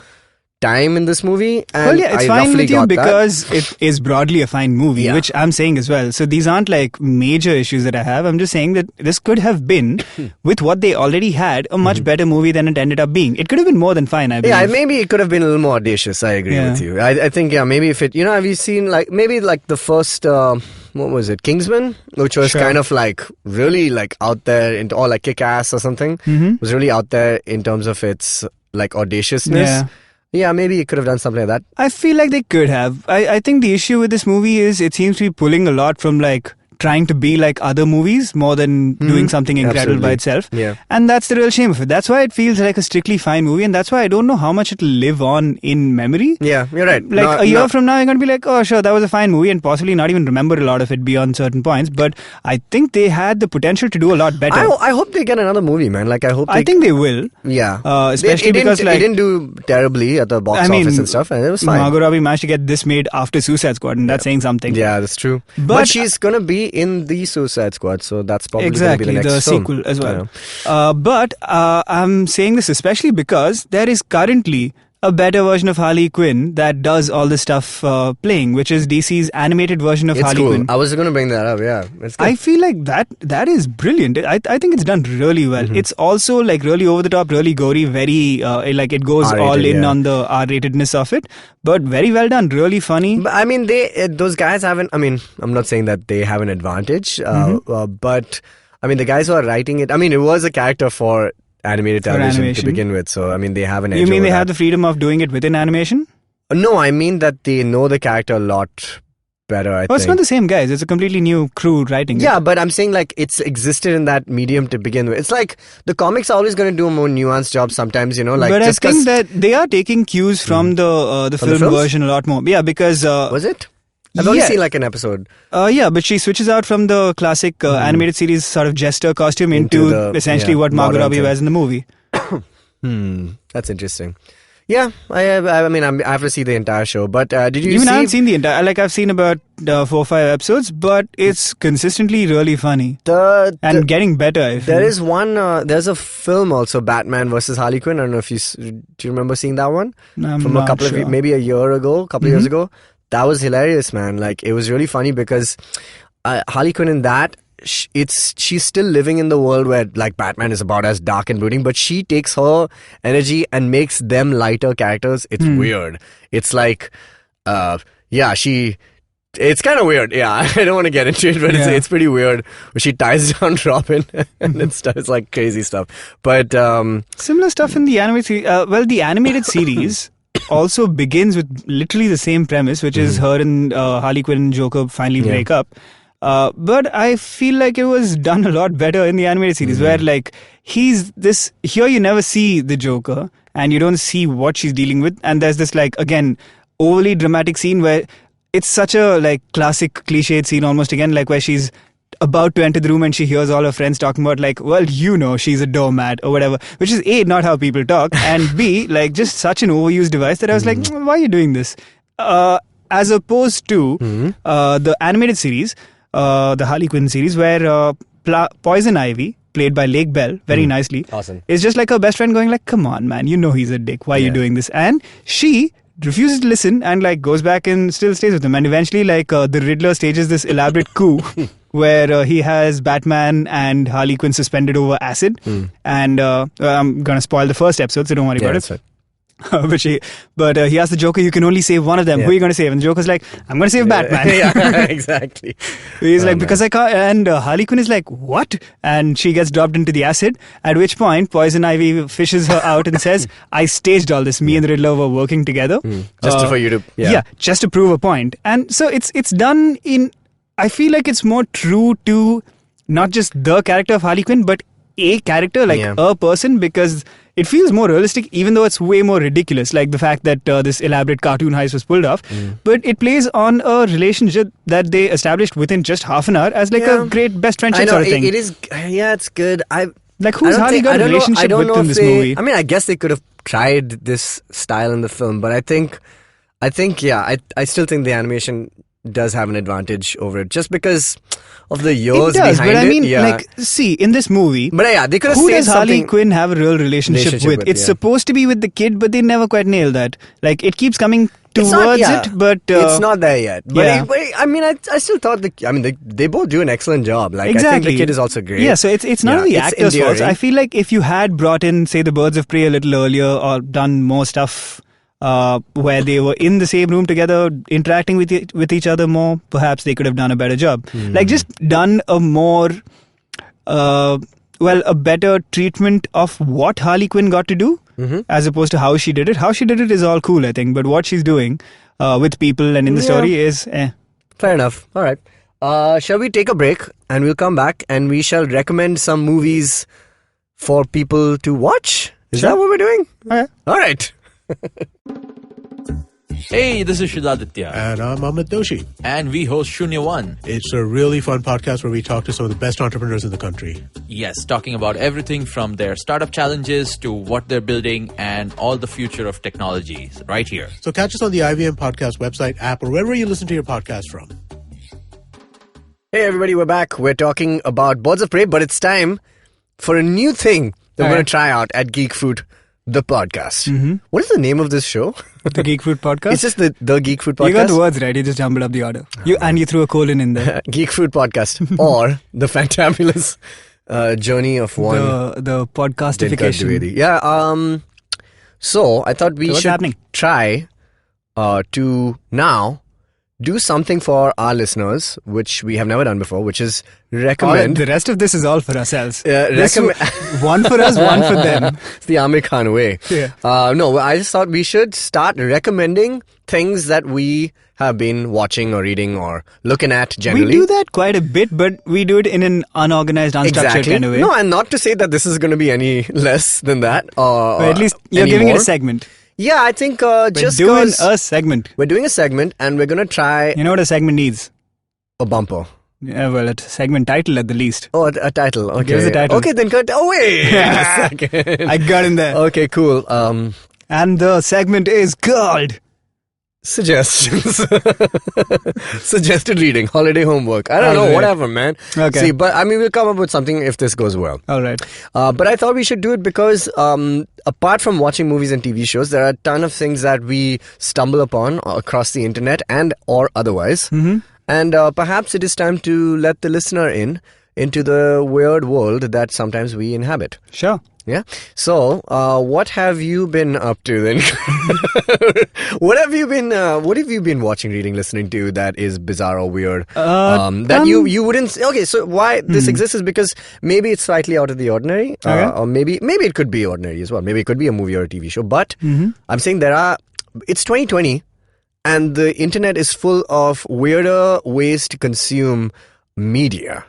B: time in this movie, and
C: it's fine with you because it is broadly a fine movie, which I'm saying as well. So these aren't like major issues that I have. I'm just saying that this could have been, with what they already had, a much better movie than it ended up being. It could have been more than fine, I believe.
B: Yeah, maybe it could have been a little more audacious. I agree with you. I think, maybe if it, have you seen like, maybe like the first, what was it, Kingsman? Which was kind of like really like out there, or like Kick-Ass or something. It was really out there in terms of its like audaciousness. Yeah, maybe you could have done something like that.
C: I feel like they could have. I think the issue with this movie is it seems to be pulling a lot from like trying to be like other movies more than doing something incredible by itself.
B: Yeah.
C: And that's the real shame of it. That's why it feels like a strictly fine movie, and that's why I don't know how much it'll live on in memory.
B: Yeah, you're right.
C: Like a year from now, you're going to be like, oh sure, that was a fine movie, and possibly not even remember a lot of it beyond certain points. But I think they had the potential to do a lot better.
B: I hope they get another movie, man. Like, I
C: think they will.
B: Yeah.
C: Especially because like,
B: it didn't do terribly at the box office and stuff, and it was fine.
C: Margot Robbie managed to get this made after Suicide Squad, and that's saying something.
B: Yeah, that's true. But she's going to be in the Suicide Squad, so that's probably going to be the next film.
C: Sequel as well. But I'm saying this especially because there is currently a better version of Harley Quinn that does all this stuff playing, which is DC's animated version of Harley Quinn.
B: I was going to bring that up, yeah.
C: I feel like that is brilliant. I think it's done really well. It's also like really over the top, really gory, very like it goes R-rated, all in on the R-ratedness of it, but very well done, really funny.
B: But I mean, those guys haven't, I mean, I'm not saying that they have an advantage, but I mean, the guys who are writing it, I mean, it was a character for animated television to begin with, so I mean they have an edge.
C: You mean they
B: have
C: the freedom of doing it within animation?
B: No, I mean that they know the character a lot better, I think.
C: It's not the same guys, it's a completely new crew writing it.
B: Yeah, but I'm saying like it's existed in that medium to begin with. It's like the comics are always going to do a more nuanced job sometimes, like
C: but just I think that they are taking cues from the film version a lot more. Yeah, because
B: was it? I've only seen like an episode.
C: Yeah, but she switches out from the classic animated series sort of jester costume into essentially what Margot Robbie wears in the movie.
B: That's interesting. Yeah, I mean, I have to see the entire show. But did you
C: Even
B: see...
C: I haven't seen the entire... Like, I've seen about 4 or 5 episodes, but it's consistently really funny. And getting better, I feel.
B: There is one... there's a film also, Batman versus Harley Quinn. I don't know if do you remember seeing that one?
C: From
B: a couple of... Maybe a year ago, a couple of years ago. That was hilarious, man. Like, it was really funny because Harley Quinn in that... she's still living in the world where like Batman is about as dark and brooding, but she takes her energy and makes them lighter characters. It's weird. It's like it's kind of weird. Yeah, I don't want to get into it, but it's pretty weird. She ties down Robin and it's like crazy stuff. But
C: similar stuff in the animated the animated series also begins with literally the same premise, which is her and Harley Quinn and Joker finally break up. But I feel like it was done a lot better in the animated series, where like he's this... Here you never see the Joker and you don't see what she's dealing with, and there's this like, again, overly dramatic scene where it's such a like classic cliched scene almost again, like where she's about to enter the room and she hears all her friends talking about like, well, she's a doormat or whatever, which is A, not how people talk, and B, like just such an overused device that I was like, why are you doing this? As opposed to the animated series, the Harley Quinn series, where Poison Ivy, played by Lake Bell, very nicely,
B: awesome,
C: is just like her best friend going like, come on, man, he's a dick. Why are you doing this? And she refuses to listen and like goes back and still stays with him. And eventually like the Riddler stages this elaborate coup where he has Batman and Harley Quinn suspended over acid. And I'm going to spoil the first episode, so don't worry about it.
B: Right.
C: But he asks the Joker, you can only save one of them. Who are you going to save? And the Joker's like, I'm going to save Batman.
B: Yeah, exactly.
C: He's like, because I can't. And Harley Quinn is like, what? And she gets dropped into the acid. At which point, Poison Ivy fishes her out and says, I staged all this. Me and the Riddler were working together.
B: Just for you to...
C: Yeah, just to prove a point. And so it's done in... I feel like it's more true to not just the character of Harley Quinn, but a character, like a person, because... It feels more realistic, even though it's way more ridiculous, like the fact that this elaborate cartoon heist was pulled off. But it plays on a relationship that they established within just half an hour as like a great best friendship sort of thing.
B: It is, it's good.
C: Who's Harley got a relationship with in this movie?
B: I mean, I guess they could have tried this style in the film, but I think, I still think the animation does have an advantage over it, just because of the years behind it.
C: But I mean, like, see, in this movie,
B: but they could have
C: who does Harley Quinn have a real relationship with? It's supposed to be with the kid, but they never quite nail that. Like, it keeps coming towards it, but
B: it's not there yet. But I mean, I still thought they both do an excellent job. Like,
C: exactly.
B: I think the kid is also great.
C: Yeah, so it's none of the actors' fault. I feel like if you had brought in, say, the Birds of Prey a little earlier, or done more stuff where they were in the same room together, interacting with each other more, perhaps they could have done a better job. Like, just done a more, a better treatment of what Harley Quinn got to do, as opposed to how she did it. How she did it is all cool, I think, but what she's doing with people and in the story is
B: Fair enough. All right. Shall we take a break and we'll come back and we shall recommend some movies for people to watch? Is that what we're doing?
C: Okay.
B: All right.
D: Hey, this is Shidaditya.
A: And I'm Amit Doshi.
D: And we host Shunya One.
A: It's a really fun podcast where we talk to some of the best entrepreneurs in the country.
D: Yes, talking about everything from their startup challenges to what they're building and all the future of technologies right here.
A: So catch us on the IVM Podcast website, app, or wherever you listen to your podcast from.
B: Hey everybody, we're back. We're talking about Birds of Prey, but it's time for a new thing that we're going to try out at Geek Fruit, the podcast. What is the name of this show?
C: The Geek Fruit Podcast?
B: It's just the Geek Fruit Podcast.
C: You got the words right. You just jumbled up the order. And you threw a colon in there.
B: Geek Fruit Podcast. Or the fantabulous journey of one.
C: The podcastification.
B: Yeah. So I thought we should try to now do something for our listeners, which we have never done before, which is recommend...
C: the rest of this is all for ourselves. One for us, one for them.
B: It's the Amir Khan way.
C: Yeah.
B: No, I just thought we should start recommending things that we have been watching or reading or looking at generally.
C: We do that quite a bit, but we do it in an unorganized, unstructured kind of way.
B: No, and not to say that this is going to be any less than that. Or
C: at least you're giving it a segment.
B: Yeah, I think
C: we're doing a segment.
B: We're doing a segment and we're going to try...
C: You know what a segment needs?
B: A bumper.
C: Yeah, well, a segment title at the least.
B: Oh, a title. Okay.
C: Give us a title.
B: Okay, then cut. Oh, wait. A second.
C: I got in there.
B: Okay, cool.
C: And the segment is called
B: Suggestions. Suggested reading, holiday homework. I don't know, whatever, man.
C: Okay.
B: See, but I mean, we'll come up with something if this goes well.
C: All right.
B: But I thought we should do it because apart from watching movies and TV shows, there are a ton of things that we stumble upon across the internet and or otherwise.
C: Mm-hmm.
B: And perhaps it is time to let the listener into the weird world that sometimes we inhabit.
C: Sure.
B: Yeah. So, what have you been up to then? What have you been watching, reading, listening to that is bizarre or weird? That you wouldn't. Okay, so why this exists is because maybe it's slightly out of the ordinary, or maybe it could be ordinary as well. Maybe it could be a movie or a TV show. But I'm saying it's 2020, and the internet is full of weirder ways to consume media.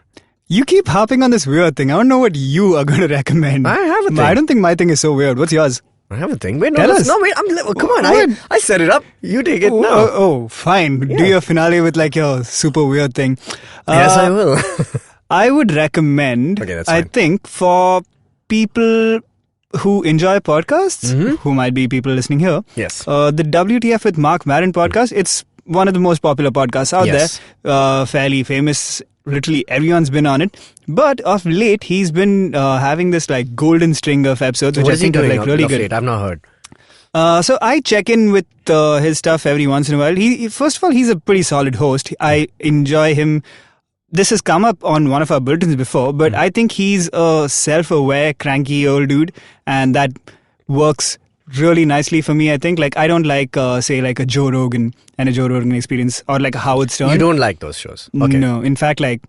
C: You keep harping on this weird thing. I don't know what you are going to recommend.
B: I have a thing.
C: I don't think my thing is so weird. What's yours?
B: I have a thing. Wait, no,
C: Tell us.
B: No, wait. Come on. I set it up. You take it now.
C: Oh, fine.
B: Yeah.
C: Do your finale with like your super weird thing.
B: Yes, I will.
C: I would recommend,
B: Okay, that's fine.
C: I think, for people who enjoy podcasts, who might be people listening here,
B: Yes.
C: the WTF with Mark Maron podcast, it's one of the most popular podcasts out there. Fairly famous. Literally everyone's been on it. But of late, he's been having this like golden string of episodes, which
B: What
C: I
B: is he
C: think are
B: doing
C: like really
B: of
C: good.
B: late? I've not heard.
C: So I check in with his stuff every once in a while. First of all, he's a pretty solid host. I enjoy him. This has come up on one of our bulletins before, but I think he's a self-aware, cranky old dude, and that works really nicely for me. I think like I don't like say like a Joe Rogan and a Joe Rogan Experience or like a Howard Stern.
B: You don't like those shows? Okay.
C: No, in fact, like,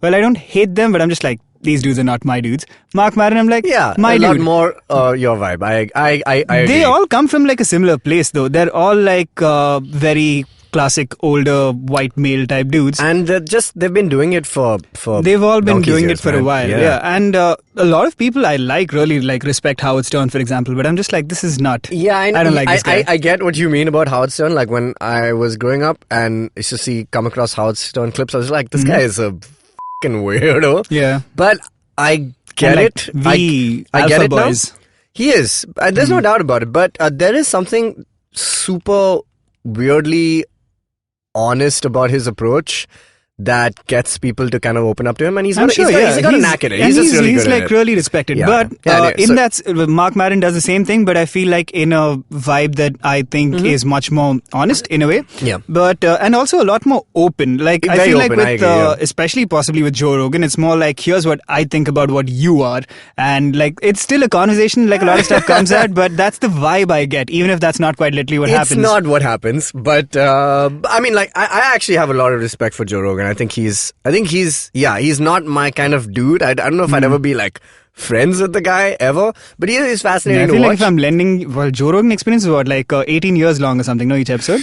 C: well, I don't hate them, but I'm just like, these dudes are not my dudes. Mark Maron, I'm like, my
B: a
C: dude.
B: lot more your vibe. I agree.
C: They all come from like a similar place though. They're all like very classic older white male type dudes,
B: and they've been doing it for
C: they've all been doing
B: years,
C: it for
B: man.
C: a while.
B: Yeah.
C: And a lot of people I really like respect Howard Stern, for example, but I'm just like, this is not.
B: Yeah, I know.
C: I don't like this guy.
B: I get what you mean about Howard Stern. Like when I was growing up and I used to come across Howard Stern clips, I was like, this guy is a fucking weirdo.
C: Yeah,
B: but I get
C: like
B: it.
C: I
B: get it
C: boys.
B: now. He is. There's no doubt about it. But there is something super weirdly honest about his approach that gets people to kind of open up to him, and he's got a knack at it. He's just really good at it.
C: Like really respected.
B: Yeah.
C: But Mark Maron does the same thing, but I feel like in a vibe that I think is much more honest in a way.
B: Yeah.
C: But and also a lot more open. Like
B: Very
C: I feel
B: open,
C: like
B: I
C: with
B: agree,
C: especially possibly with Joe Rogan, it's more like here's what I think about what you are, and like it's still a conversation. Like a lot of stuff comes out, but that's the vibe I get, even if that's not quite literally what happens.
B: It's not what happens, but I mean, like I actually have a lot of respect for Joe Rogan. I think he's not my kind of dude. I don't know if I'd ever be like friends with the guy ever, but he is fascinating
C: I feel
B: to
C: like
B: watch.
C: if I'm lending, Joe Rogan Experience is what, like 18 years long or something, no, each episode?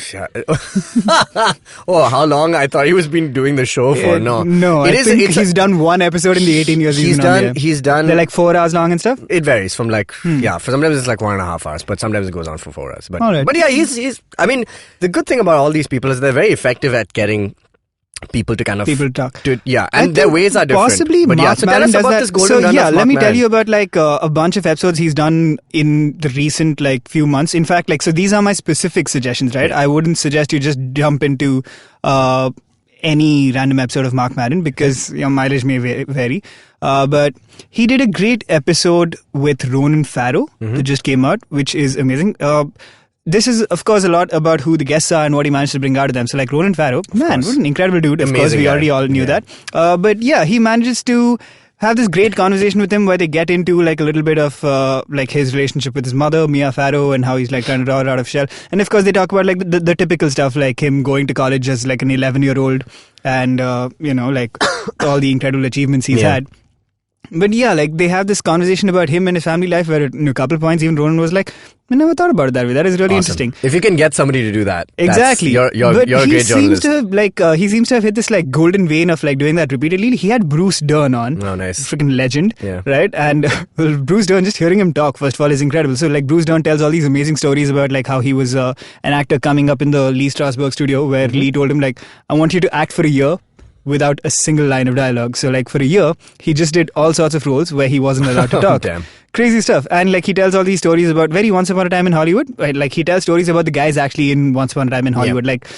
B: Oh, how long? I thought he was been doing the show for.
C: No, I think he's done one episode in the 18 years he's
B: done.
C: They're like 4 hours long and stuff?
B: It varies from like, for sometimes it's like 1.5 hours, but sometimes it goes on for 4 hours. But,
C: right.
B: but yeah, he's, I mean, the good thing about all these people is they're very effective at getting people to kind of
C: talk.
B: And their ways are different.
C: Possibly,
B: but
C: Mark
B: so
C: Maron
B: tell us
C: does
B: about
C: that.
B: this golden run of
C: let
B: Mark
C: me tell
B: Maron.
C: you about like a bunch of episodes he's done in the recent like few months. In fact, like so these are my specific suggestions, right?
B: Yeah.
C: I wouldn't suggest you just jump into any random episode of Mark Maron because your mileage may vary. But he did a great episode with Ronan Farrow that just came out, which is amazing. This is, of course, a lot about who the guests are and what he managed to bring out of them. So, like Ronan Farrow, man, what an incredible dude. Of course, we already all knew that. But yeah, he manages to have this great conversation with him where they get into like a little bit of like his relationship with his mother, Mia Farrow, and how he's like trying to draw her out of shell. And of course, they talk about like the typical stuff, like him going to college as like an 11-year-old and, like all the incredible achievements he's had. But yeah, like they have this conversation about him and his family life where at a couple of points even Ronan was like, I never thought about it that way. That is really interesting.
B: If you can get somebody to do that,
C: exactly.
B: You're a great journalist.
C: He seems to have hit this like golden vein of like doing that repeatedly. He had Bruce Dern on.
B: Oh, nice.
C: Freaking legend.
B: Yeah.
C: Right? And Bruce Dern, just hearing him talk, first of all, is incredible. So like Bruce Dern tells all these amazing stories about like how he was an actor coming up in the Lee Strasberg studio where Lee told him like, I want you to act for a year without a single line of dialogue. So like for a year, he just did all sorts of roles where he wasn't allowed to talk.
B: Damn.
C: crazy stuff. And like he tells all these stories about very Once Upon a Time in Hollywood. Right? Like he tells stories about the guys actually in Once Upon a Time in Hollywood. Like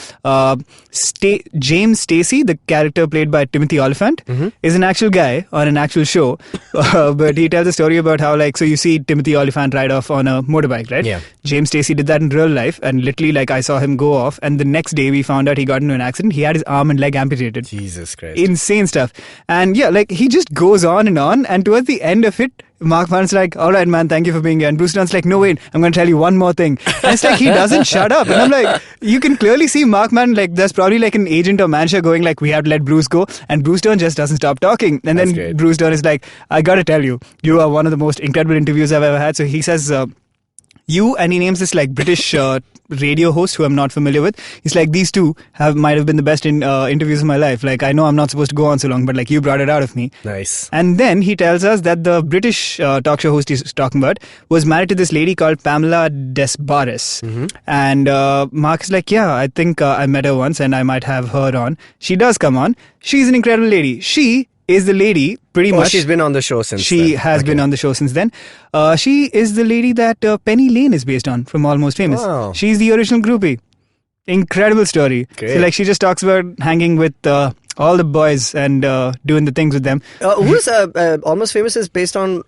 C: James Stacey, the character played by Timothy Olyphant, is an actual guy on an actual show. But he tells a story about how like, so you see Timothy Olyphant ride off on a motorbike, right?
B: Yeah.
C: James Stacey did that in real life, and literally like I saw him go off, and the next day we found out he got into an accident. He had his arm and leg amputated.
B: Jesus Christ.
C: Insane stuff. And yeah, like he just goes on, and towards the end of it, Mark Maron's like, all right, man, thank you for being here. And Bruce Dunn's like, no, wait, I'm going to tell you one more thing. And it's like, he doesn't shut up. And I'm like, you can clearly see Mark Maron, like, there's probably like an agent or manager going like, we have to let Bruce go. And Bruce Dunn just doesn't stop talking. And then great. Bruce Dunn is like, I got to tell you, you are one of the most incredible interviews I've ever had. So he says, you, and he names this like British radio host who I'm not familiar with. He's like, these two might have been the best interviews of my life. Like, I know I'm not supposed to go on so long, but like you brought it out of me.
B: Nice.
C: And then he tells us that the British talk show host he's talking about was married to this lady called Pamela Desbarres. And Mark is like, yeah, I think I met her once and I might have her on. She does come on. She's an incredible lady. She is the lady pretty much.
B: She's been on the show since
C: She has been on the show since then. She is the lady that Penny Lane is based on from Almost Famous.
B: Wow.
C: She's the original groupie. Incredible story.
B: Great.
C: So like she just talks about hanging with all the boys and doing the things with them.
B: Who's Almost Famous is based on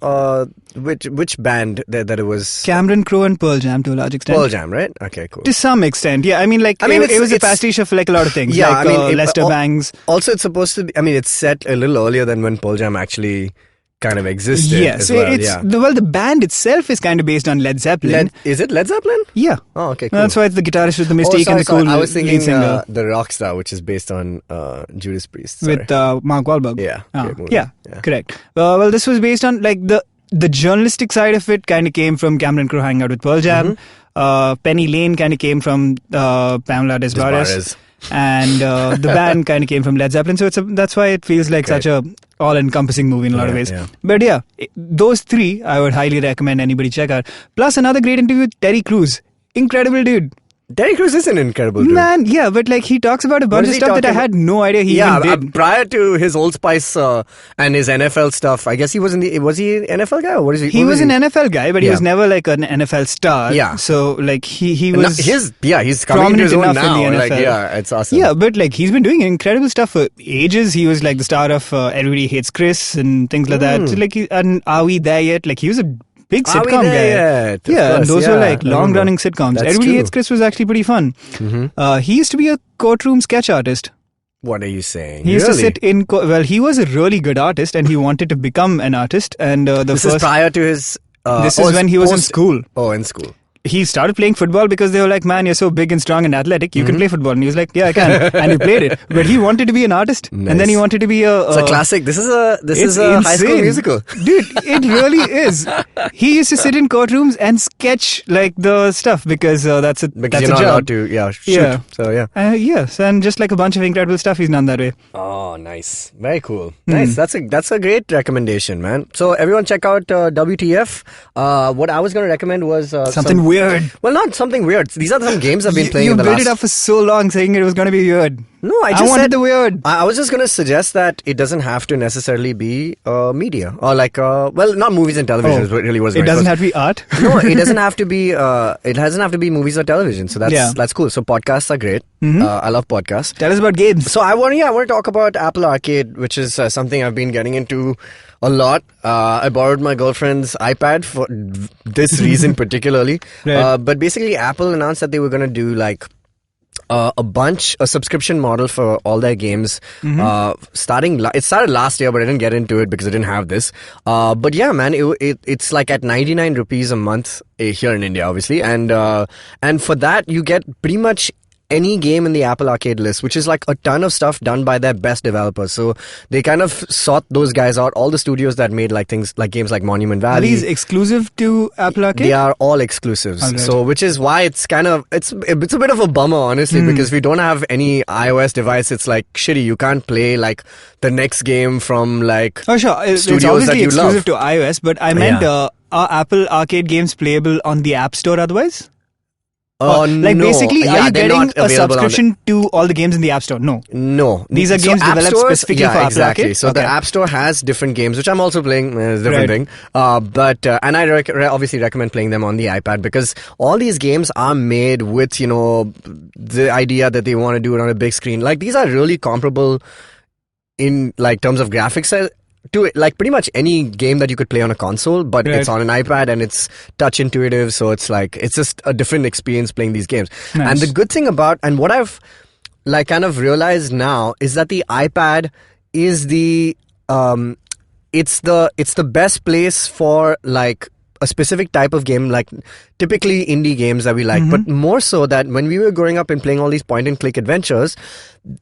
B: which band that it was?
C: Cameron Crowe and Pearl Jam to a large extent.
B: Pearl Jam, right? Okay, cool.
C: To some extent, yeah. I mean, like it was a pastiche of like a lot of things.
B: Yeah,
C: like,
B: I mean,
C: Lester Bangs.
B: Also, it's supposed to be. I mean, it's set a little earlier than when Pearl Jam actually kind of existed.
C: Yeah, so the band itself is kind of based on Led Zeppelin.
B: Is it Led Zeppelin?
C: Yeah.
B: Oh, okay, cool.
C: That's why it's the guitarist with the Mystique and the cool
B: I was thinking
C: lead singer.
B: The Rockstar, which is based on Judas Priest.
C: With Mark Wahlberg.
B: Yeah.
C: Yeah, correct. Well, this was based on like the journalistic side of it kind of came from Cameron Crowe hanging out with Pearl Jam. Penny Lane kind of came from Pamela Desbarres. And the band kind of came from Led Zeppelin. So that's why it feels like such a all-encompassing movie in a lot of ways. Yeah. But yeah, those three I would highly recommend anybody check out. Plus another great interview with Terry Crews. Incredible dude.
B: Terry Crews is an incredible dude.
C: Man, yeah, but like he talks about a bunch of stuff that I had no idea he even did.
B: Prior to his Old Spice and his NFL stuff, I guess was he an NFL guy or what is he?
C: He was an NFL guy, but he was never like an NFL star.
B: Yeah.
C: So like he was
B: he's coming into his own now. In the NFL. Like, yeah, it's awesome.
C: Yeah, but like he's been doing incredible stuff for ages. He was like the star of Everybody Hates Chris and things like that. So like, and Are We There Yet? Like he was a big sitcom guy. Yeah, and those were like long-running sitcoms. Everybody Hates Chris was actually pretty fun. He used to be a courtroom sketch artist.
B: What are you saying?
C: He used to sit in... he was a really good artist and he wanted to become an artist. And
B: this is prior to his...
C: this is when he was in school.
B: Oh, in school.
C: He started playing football because they were like, man, you're so big and strong and athletic, you can play football. And he was like, yeah, I can. And he played it. But he wanted to be an artist. Nice. And then he wanted to be
B: it's a classic. This is a high school musical.
C: Dude, it really is. He used to sit in courtrooms and sketch like the stuff because that's a
B: because you're not allowed to shoot.
C: Yeah.
B: So yeah.
C: Yes, and just like a bunch of incredible stuff he's done that way.
B: Oh, nice. Very cool. Nice. That's a great recommendation, man. So everyone check out WTF. What I was going to recommend was
C: something weird.
B: Well, not something weird. These are some games I've been playing.
C: You built it up for so long saying it was going to be weird.
B: No, I wanted the weird. I was just going to suggest that it doesn't have to necessarily be media or like not movies and television. It really was.
C: It doesn't have to be art.
B: No, it doesn't have to be. It doesn't have to be movies or television. So that's cool. So podcasts are great. I love podcasts.
C: Tell us about games.
B: So I want to talk about Apple Arcade, which is something I've been getting into a lot. I borrowed my girlfriend's iPad for this reason particularly. Right. But basically, Apple announced that they were going to do like a subscription model for all their games. It started last year, but I didn't get into it because I didn't have this. But yeah, man, it's like at 99 rupees a month here in India, obviously, and for that you get pretty much any game in the Apple Arcade list, which is like a ton of stuff done by their best developers. So they kind of sought those guys out, all the studios that made like things like games like Monument Valley.
C: Are these exclusive to Apple Arcade?
B: They are all exclusives. Right. So which is why it's a bit of a bummer, honestly, because if we don't have any iOS device, it's like shitty. You can't play like the next game from like studios
C: it's obviously
B: that you
C: exclusive
B: love.
C: to iOS, but I meant are Apple Arcade games playable on the App Store otherwise? Basically, are you getting a subscription to all the games in the App Store? No. These are games developed specifically for Apple Arcade?
B: So the App Store has different games, which I'm also playing, different thing. And I obviously recommend playing them on the iPad because all these games are made with, the idea that they want to do it on a big screen. Like, these are really comparable in, like, terms of graphics to like pretty much any game that you could play on a console, but it's on an iPad and it's touch intuitive, so it's just a different experience playing these games. Nice. And the good thing about, and what I've like kind of realized now, is that the iPad is the it's the best place for like a specific type of game, like typically indie games that we like, but more so that when we were growing up and playing all these point and click adventures,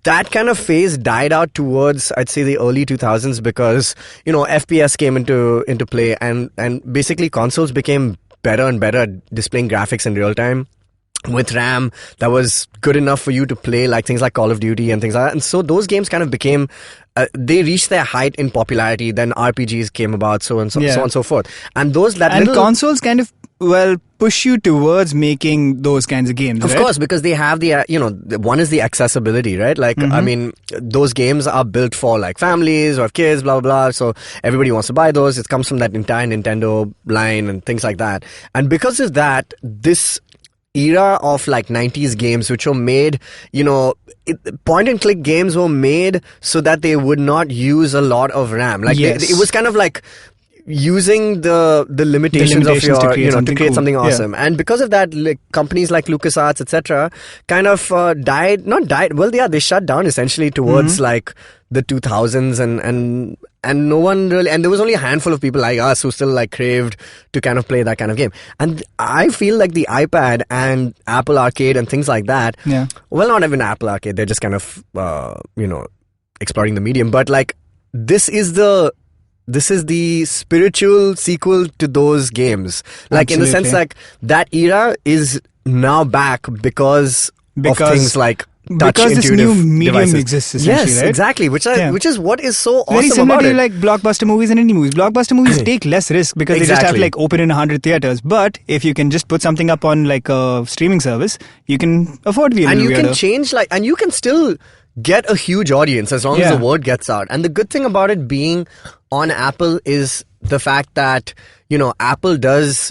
B: that kind of phase died out towards, I'd say, the early 2000s because, FPS came into play and basically consoles became better and better at displaying graphics in real time with RAM that was good enough for you to play like things like Call of Duty and things like that. And so those games kind of became they reached their height in popularity. Then RPGs came about, so on and so forth. And
C: consoles kind of push you towards making those kinds of games.
B: Of course, because they have the one is the accessibility, right? Like I mean, those games are built for like families or have kids, blah blah blah. So everybody wants to buy those. It comes from that entire Nintendo line and things like that. And because of that, this era of like 90s games which were made, point and click games were made so that they would not use a lot of RAM. Like it was kind of like using the limitations of your to create something awesome. And because of that, like companies like LucasArts, etc., kind of they shut down essentially towards like the 2000s and no one really, and there was only a handful of people like us who still like craved to kind of play that kind of game. And I feel like the iPad and Apple Arcade and things like that, well, not even Apple Arcade, they're just kind of exploring the medium, but like this is the spiritual sequel to those games. Like, in the sense, like, that era is now back because of things like touch intuitive
C: this new medium
B: devices.
C: Exists, essentially,
B: yes,
C: right?
B: Exactly. Which is what is so awesome
C: Very similar
B: about
C: to
B: it.
C: like blockbuster movies and indie movies. Blockbuster movies take less risk because they just have to like open in 100 theaters. But if you can just put something up on like a streaming service, you can afford to be a little weirder.
B: Can change and you can still get a huge audience as long as the word gets out. And the good thing about it being on Apple is the fact that, Apple does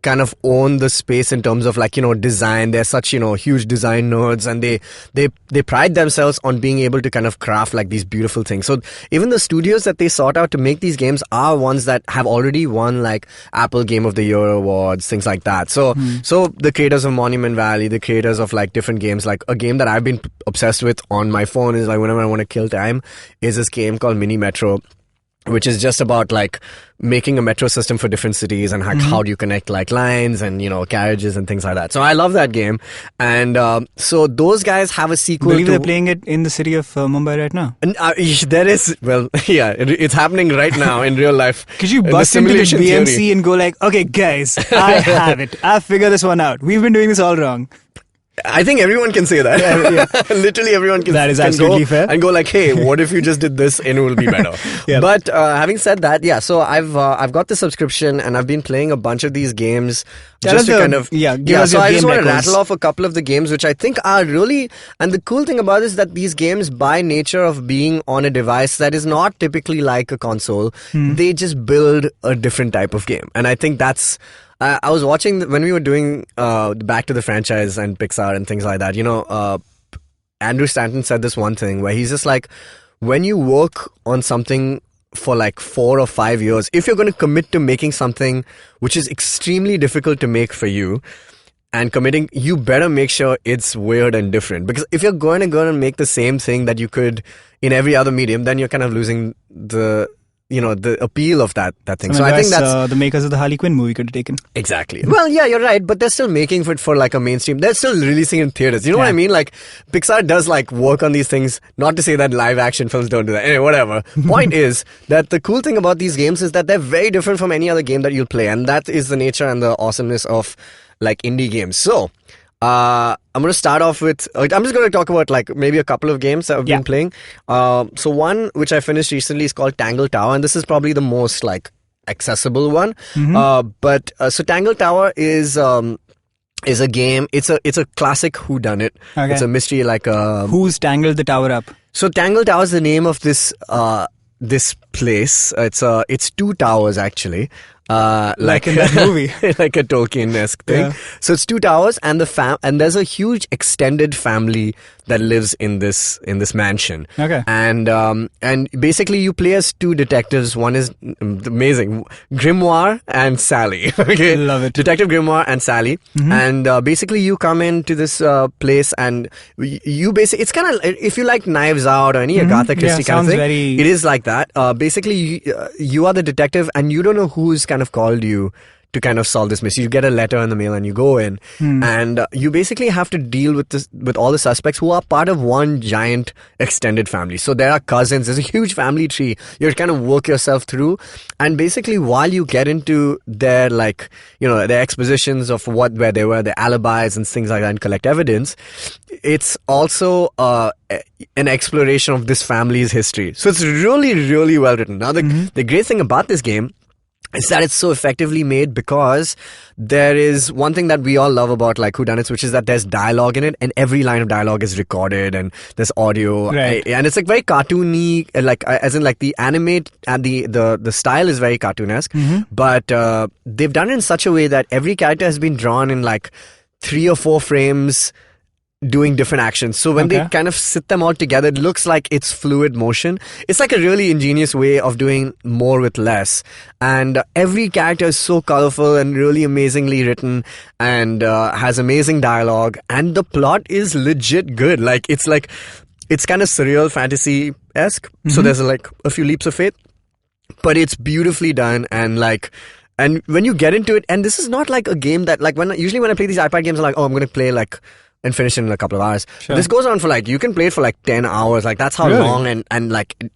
B: kind of own the space in terms of like, design. They're such, huge design nerds, and they pride themselves on being able to kind of craft like these beautiful things. So even the studios that they sought out to make these games are ones that have already won like Apple Game of the Year awards, things like that. So the creators of Monument Valley, the creators of like different games, like a game that I've been obsessed with on my phone is like whenever I want to kill time is this game called Mini Metro, which is just about like making a metro system for different cities and how do you connect like lines and carriages and things like that. So I love that game, and so those guys have a sequel.
C: I believe they're playing it in the city of Mumbai right now.
B: And there is it's happening right now in real life.
C: Could you bust into the BMC and go like, okay guys, I have it. I've figured this one out. We've been doing this all wrong.
B: I think everyone can say that. Literally everyone can.
C: That is absolutely fair.
B: And go like, hey, what if you just did this and it will be better? But having said that, so I've got the subscription and I've been playing a bunch of these games So I just want to rattle off a couple of the games which I think are really, and the cool thing about it is that these games, by nature of being on a device that is not typically like a console, they just build a different type of game. And I think that's, I was watching when we were doing Back to the Franchise and Pixar and things like that, Andrew Stanton said this one thing where he's just like, when you work on something for like 4 or 5 years, if you're going to commit to making something which is extremely difficult to make for you and committing, you better make sure it's weird and different. Because if you're going to go and make the same thing that you could in every other medium, then you're kind of losing the appeal of that thing. So I think that's
C: the makers of the Harley Quinn movie could have taken.
B: Exactly. Well, yeah, you're right, but they're still making it for like a mainstream. They're still releasing in theaters. You know what I mean? Like Pixar does like work on these things. Not to say that live action films don't do that. Anyway, whatever. Point is that the cool thing about these games is that they're very different from any other game that you'll play, and that is the nature and the awesomeness of like indie games. So I'm going to start off with, I'm just going to talk about like maybe a couple of games that I've been playing. So one which I finished recently is called Tangle Tower, and this is probably the most like accessible one. So Tangle Tower is is a game. It's a classic whodunit.
C: Okay.
B: It's a mystery like a...
C: Who's tangled the tower up?
B: So Tangle Tower is the name of this place. It's 2 towers actually.
C: Like in that movie.
B: Like a Tolkien-esque thing.
C: Yeah.
B: So it's 2 towers and and there's a huge extended family that lives in this mansion.
C: Okay.
B: And basically you play as 2 detectives. One is amazing, Grimoire and Sally. Okay.
C: Love it.
B: Detective Grimoire and Sally. Mm-hmm. And basically you come into this place and you basically, it's kind of, if you like Knives Out or any Agatha Christie kind of thing, it is like that. Basically you are the detective and you don't know who's kind of called you to kind of solve this mystery. You get a letter in the mail and you go in and you basically have to deal with all the suspects who are part of one giant extended family. So there are cousins, there's a huge family tree. You have to kind of work yourself through, and basically while you get into their their expositions of where they were, their alibis and things like that, and collect evidence, it's also an exploration of this family's history. So it's really, really well written. Now the great thing about this game is that it's so effectively made because there is one thing that we all love about like whodunits, which is that there's dialogue in it, and every line of dialogue is recorded, and there's audio,
C: right.
B: And it's like very cartoony, like as in like the animate and the style is very cartoonesque, but they've done it in such a way that every character has been drawn in like 3 or 4 frames doing different actions. So when they kind of sit them all together, it looks like it's fluid motion. It's like a really ingenious way of doing more with less. And every character is so colorful and really amazingly written and has amazing dialogue. And the plot is legit good. It's kind of surreal fantasy-esque. So there's like a few leaps of faith. But it's beautifully done and when you get into it, and this is not like a game that usually when I play these iPad games, I'm like, oh, I'm going to play and finish it in a couple of hours. Sure. This goes on for you can play it for 10 hours. That's how long and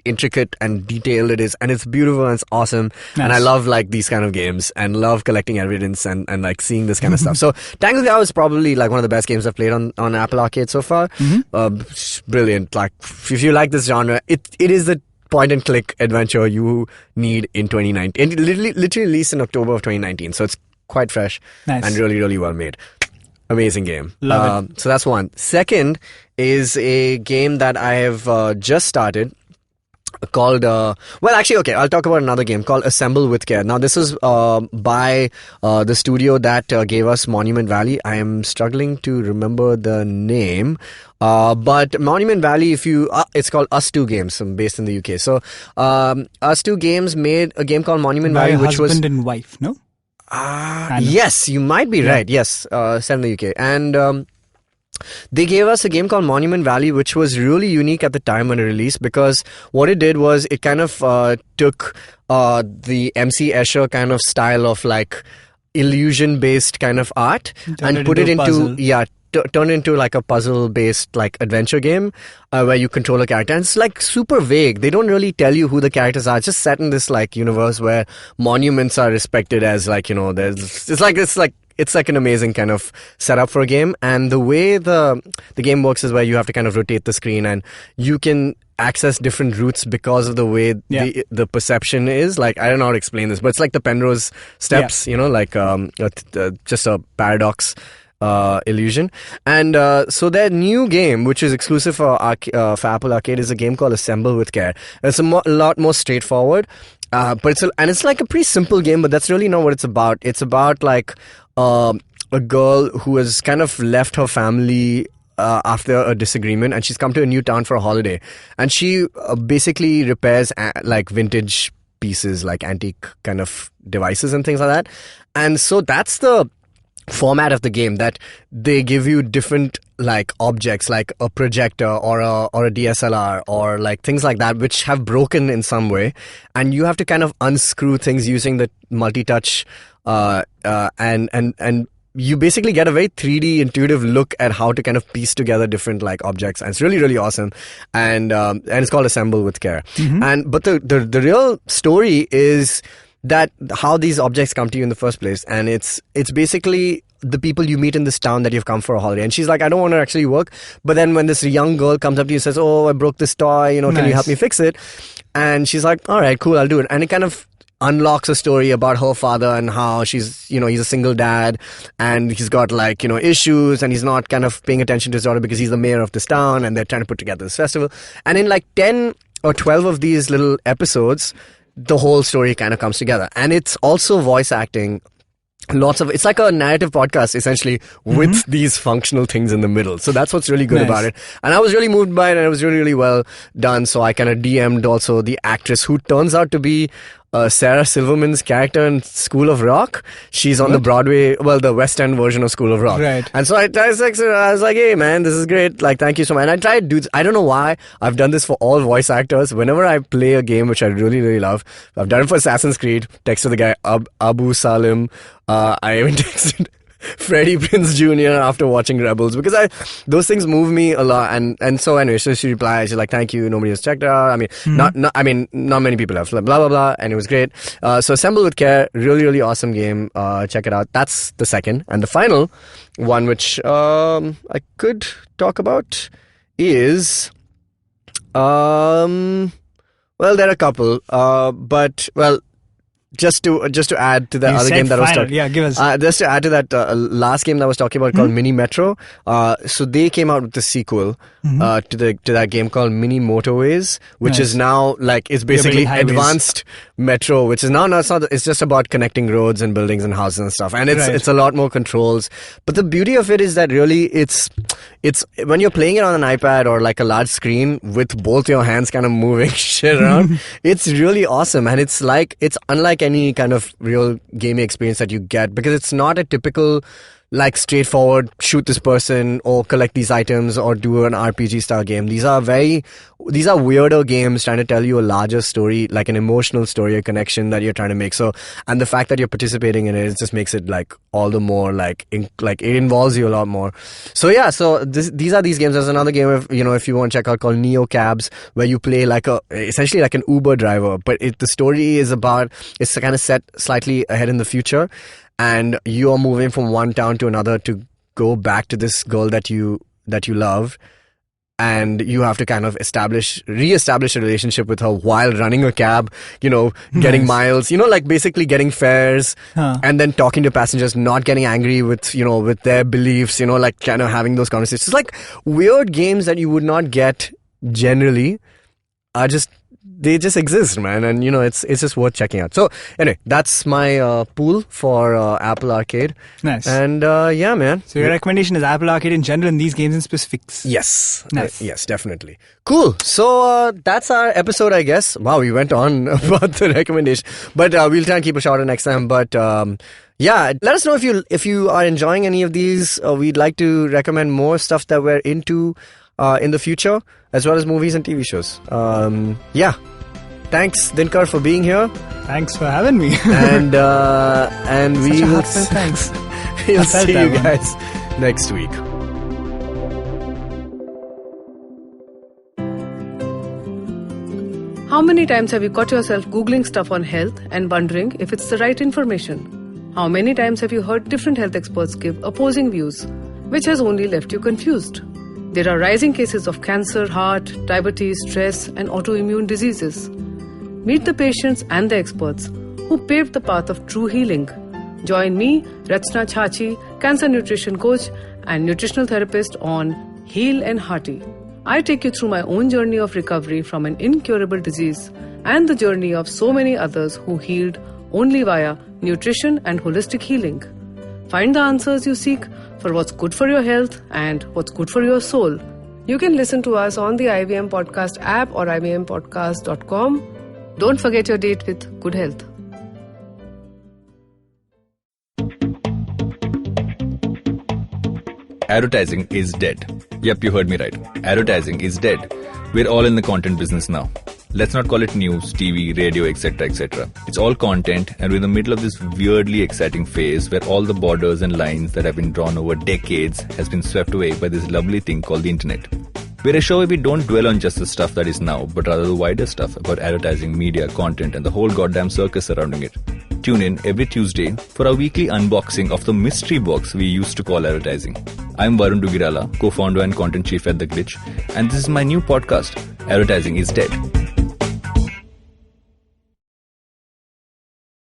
B: intricate and detailed it is. And it's beautiful and it's awesome. Nice. And I love these kind of games and love collecting evidence and seeing this kind of stuff. So Tangled Tower is probably one of the best games I've played on Apple Arcade so far. Brilliant. If you like this genre, it is the point and click adventure you need in 2019. It literally released in October of 2019. So it's quite fresh and really, really well made. Amazing game.
C: Love it.
B: So that's one. Second is a game that I have just started called... I'll talk about another game called Assemble with Care. Now, this is by the studio that gave us Monument Valley. I am struggling to remember the name. But Monument Valley, it's called Us Two Games, based in the UK. So, Us Two Games made a game called Monument Valley, which was...
C: husband and wife, no?
B: Yes, you might be right. Yes, set in the UK. And they gave us a game called Monument Valley, which was really unique at the time when it released, because what it did was it kind of took the MC Escher kind of style of illusion-based kind of art and put it into turn into a puzzle-based adventure game where you control a character. And it's super vague. They don't really tell you who the characters are. It's just set in this universe where monuments are respected as it's an amazing kind of setup for a game. And the way the game works is where you have to kind of rotate the screen and you can access different routes because of the way the perception is. I don't know how to explain this, but it's like the Penrose steps, just a paradox illusion. And so their new game, which is exclusive for Apple Arcade, is a game called Assemble with Care. It's a lot more straightforward, but it's like a pretty simple game, but that's really not what it's about. It's about a girl who has kind of left her family after a disagreement, and she's come to a new town for a holiday, and she basically repairs vintage pieces, antique kind of devices and things like that. And so that's the format of the game, that they give you different objects like a projector or a DSLR or things like that which have broken in some way, and you have to kind of unscrew things using the multi-touch and you basically get a very 3D intuitive look at how to kind of piece together different objects, and it's really, really awesome. And it's called Assemble with Care. But the real story is that how these objects come to you in the first place, and it's basically the people you meet in this town that you've come for a holiday. And she's like, I don't want to actually work, but then when this young girl comes up to you and says, oh, I broke this toy, can you help me fix it? And she's like, all right, cool, I'll do it. And it kind of unlocks a story about her father and how he's a single dad and he's got like, issues and he's not kind of paying attention to his daughter because he's the mayor of this town and they're trying to put together this festival. And in like 10 or 12 of these little episodes, the whole story kind of comes together. And it's also voice acting. It's like a narrative podcast essentially with these functional things in the middle. So that's what's really good about it. And I was really moved by it and it was really, really well done. So I kind of DM'd also the actress who turns out to be Sarah Silverman's character in School of Rock. She's on the Broadway, the West End version of School of Rock.
C: Right.
B: And so I was like, hey man, this is great. Like, thank you so much. And I tried to do this. I don't know why I've done this for all voice actors. Whenever I play a game, which I really, really love, I've done it for Assassin's Creed, texted the guy Abu Salim. I even texted Freddie Prinze Jr. after watching Rebels because those things move me a lot. And so anyway, so she replies, she's like, thank you, nobody has checked it out. I mean, not many people have. Blah blah blah, and it was great. So Assemble with Care, really, really awesome game. Check it out. That's the second and the final one, which I could talk about is there are a couple, but just to add to the other game that I was talking,
C: give us.
B: Just to add to that last game that I was talking about called Mini Metro. So they came out with the sequel to that game called Mini Motorways, which is now like it's basically advanced metro, which is now it's just about connecting roads and buildings and houses and stuff, and it's a lot more controls. But the beauty of it is that really it's when you're playing it on an iPad or like a large screen with both your hands kind of moving shit around, it's really awesome, and it's unlike any kind of real gaming experience that you get because it's not a typical like straightforward shoot this person or collect these items or do an RPG style game. These are weirder games trying to tell you a larger story, like an emotional story, a connection that you're trying to make. So, and the fact that you're participating in it just makes it like all the more like it involves you a lot more. So yeah, so these are these games. There's another game if you want to check out called Neo Cabs, where you play essentially like an Uber driver, but the story is it's kind of set slightly ahead in the future. And you are moving from one town to another to go back to this girl that you love, and you have to kind of re-establish a relationship with her while running a cab, getting miles, like basically getting fares, and then talking to passengers, not getting angry with their beliefs, like kind of having those conversations. It's like weird games that you would not get generally they just exist, man, and it's just worth checking out. So anyway, that's my pool for Apple Arcade.
C: Nice.
B: And yeah, man.
C: So your recommendation is Apple Arcade in general and these games in specifics?
B: Yes.
C: Nice.
B: Yes, definitely. Cool. So that's our episode, I guess. Wow, we went on about the recommendation, but we'll try and keep it shorter next time. But yeah, let us know if you are enjoying any of these. We'd like to recommend more stuff that we're into in the future, as well as movies and TV shows. Yeah. Thanks, Dinkar, for being here.
C: Thanks for having me.
B: And we will
C: thanks.
B: We'll see you guys next week.
E: How many times have you caught yourself Googling stuff on health and wondering if it's the right information? How many times have you heard different health experts give opposing views, which has only left you confused? There are rising cases of cancer, heart, diabetes, stress, and autoimmune diseases. Meet the patients and the experts who paved the path of true healing. Join me, Rachna Chachi, cancer nutrition coach and nutritional therapist on Heal and Hearty. I take you through my own journey of recovery from an incurable disease and the journey of so many others who healed only via nutrition and holistic healing. Find the answers you seek for what's good for your health and what's good for your soul. You can listen to us on the IVM Podcast app or ivmpodcast.com. Don't forget your date with good health.
F: Advertising is dead. Yep, you heard me right. Advertising is dead. We're all in the content business now. Let's not call it news, TV, radio, etc., etc. It's all content, and we're in the middle of this weirdly exciting phase where all the borders and lines that have been drawn over decades has been swept away by this lovely thing called the internet. We're a show where we don't dwell on just the stuff that is now, but rather the wider stuff about advertising, media, content, and the whole goddamn circus surrounding it. Tune in every Tuesday for our weekly unboxing of the mystery box we used to call advertising. I'm Varun Dugirala, co-founder and content chief at The Glitch, and this is my new podcast, Advertising is Dead.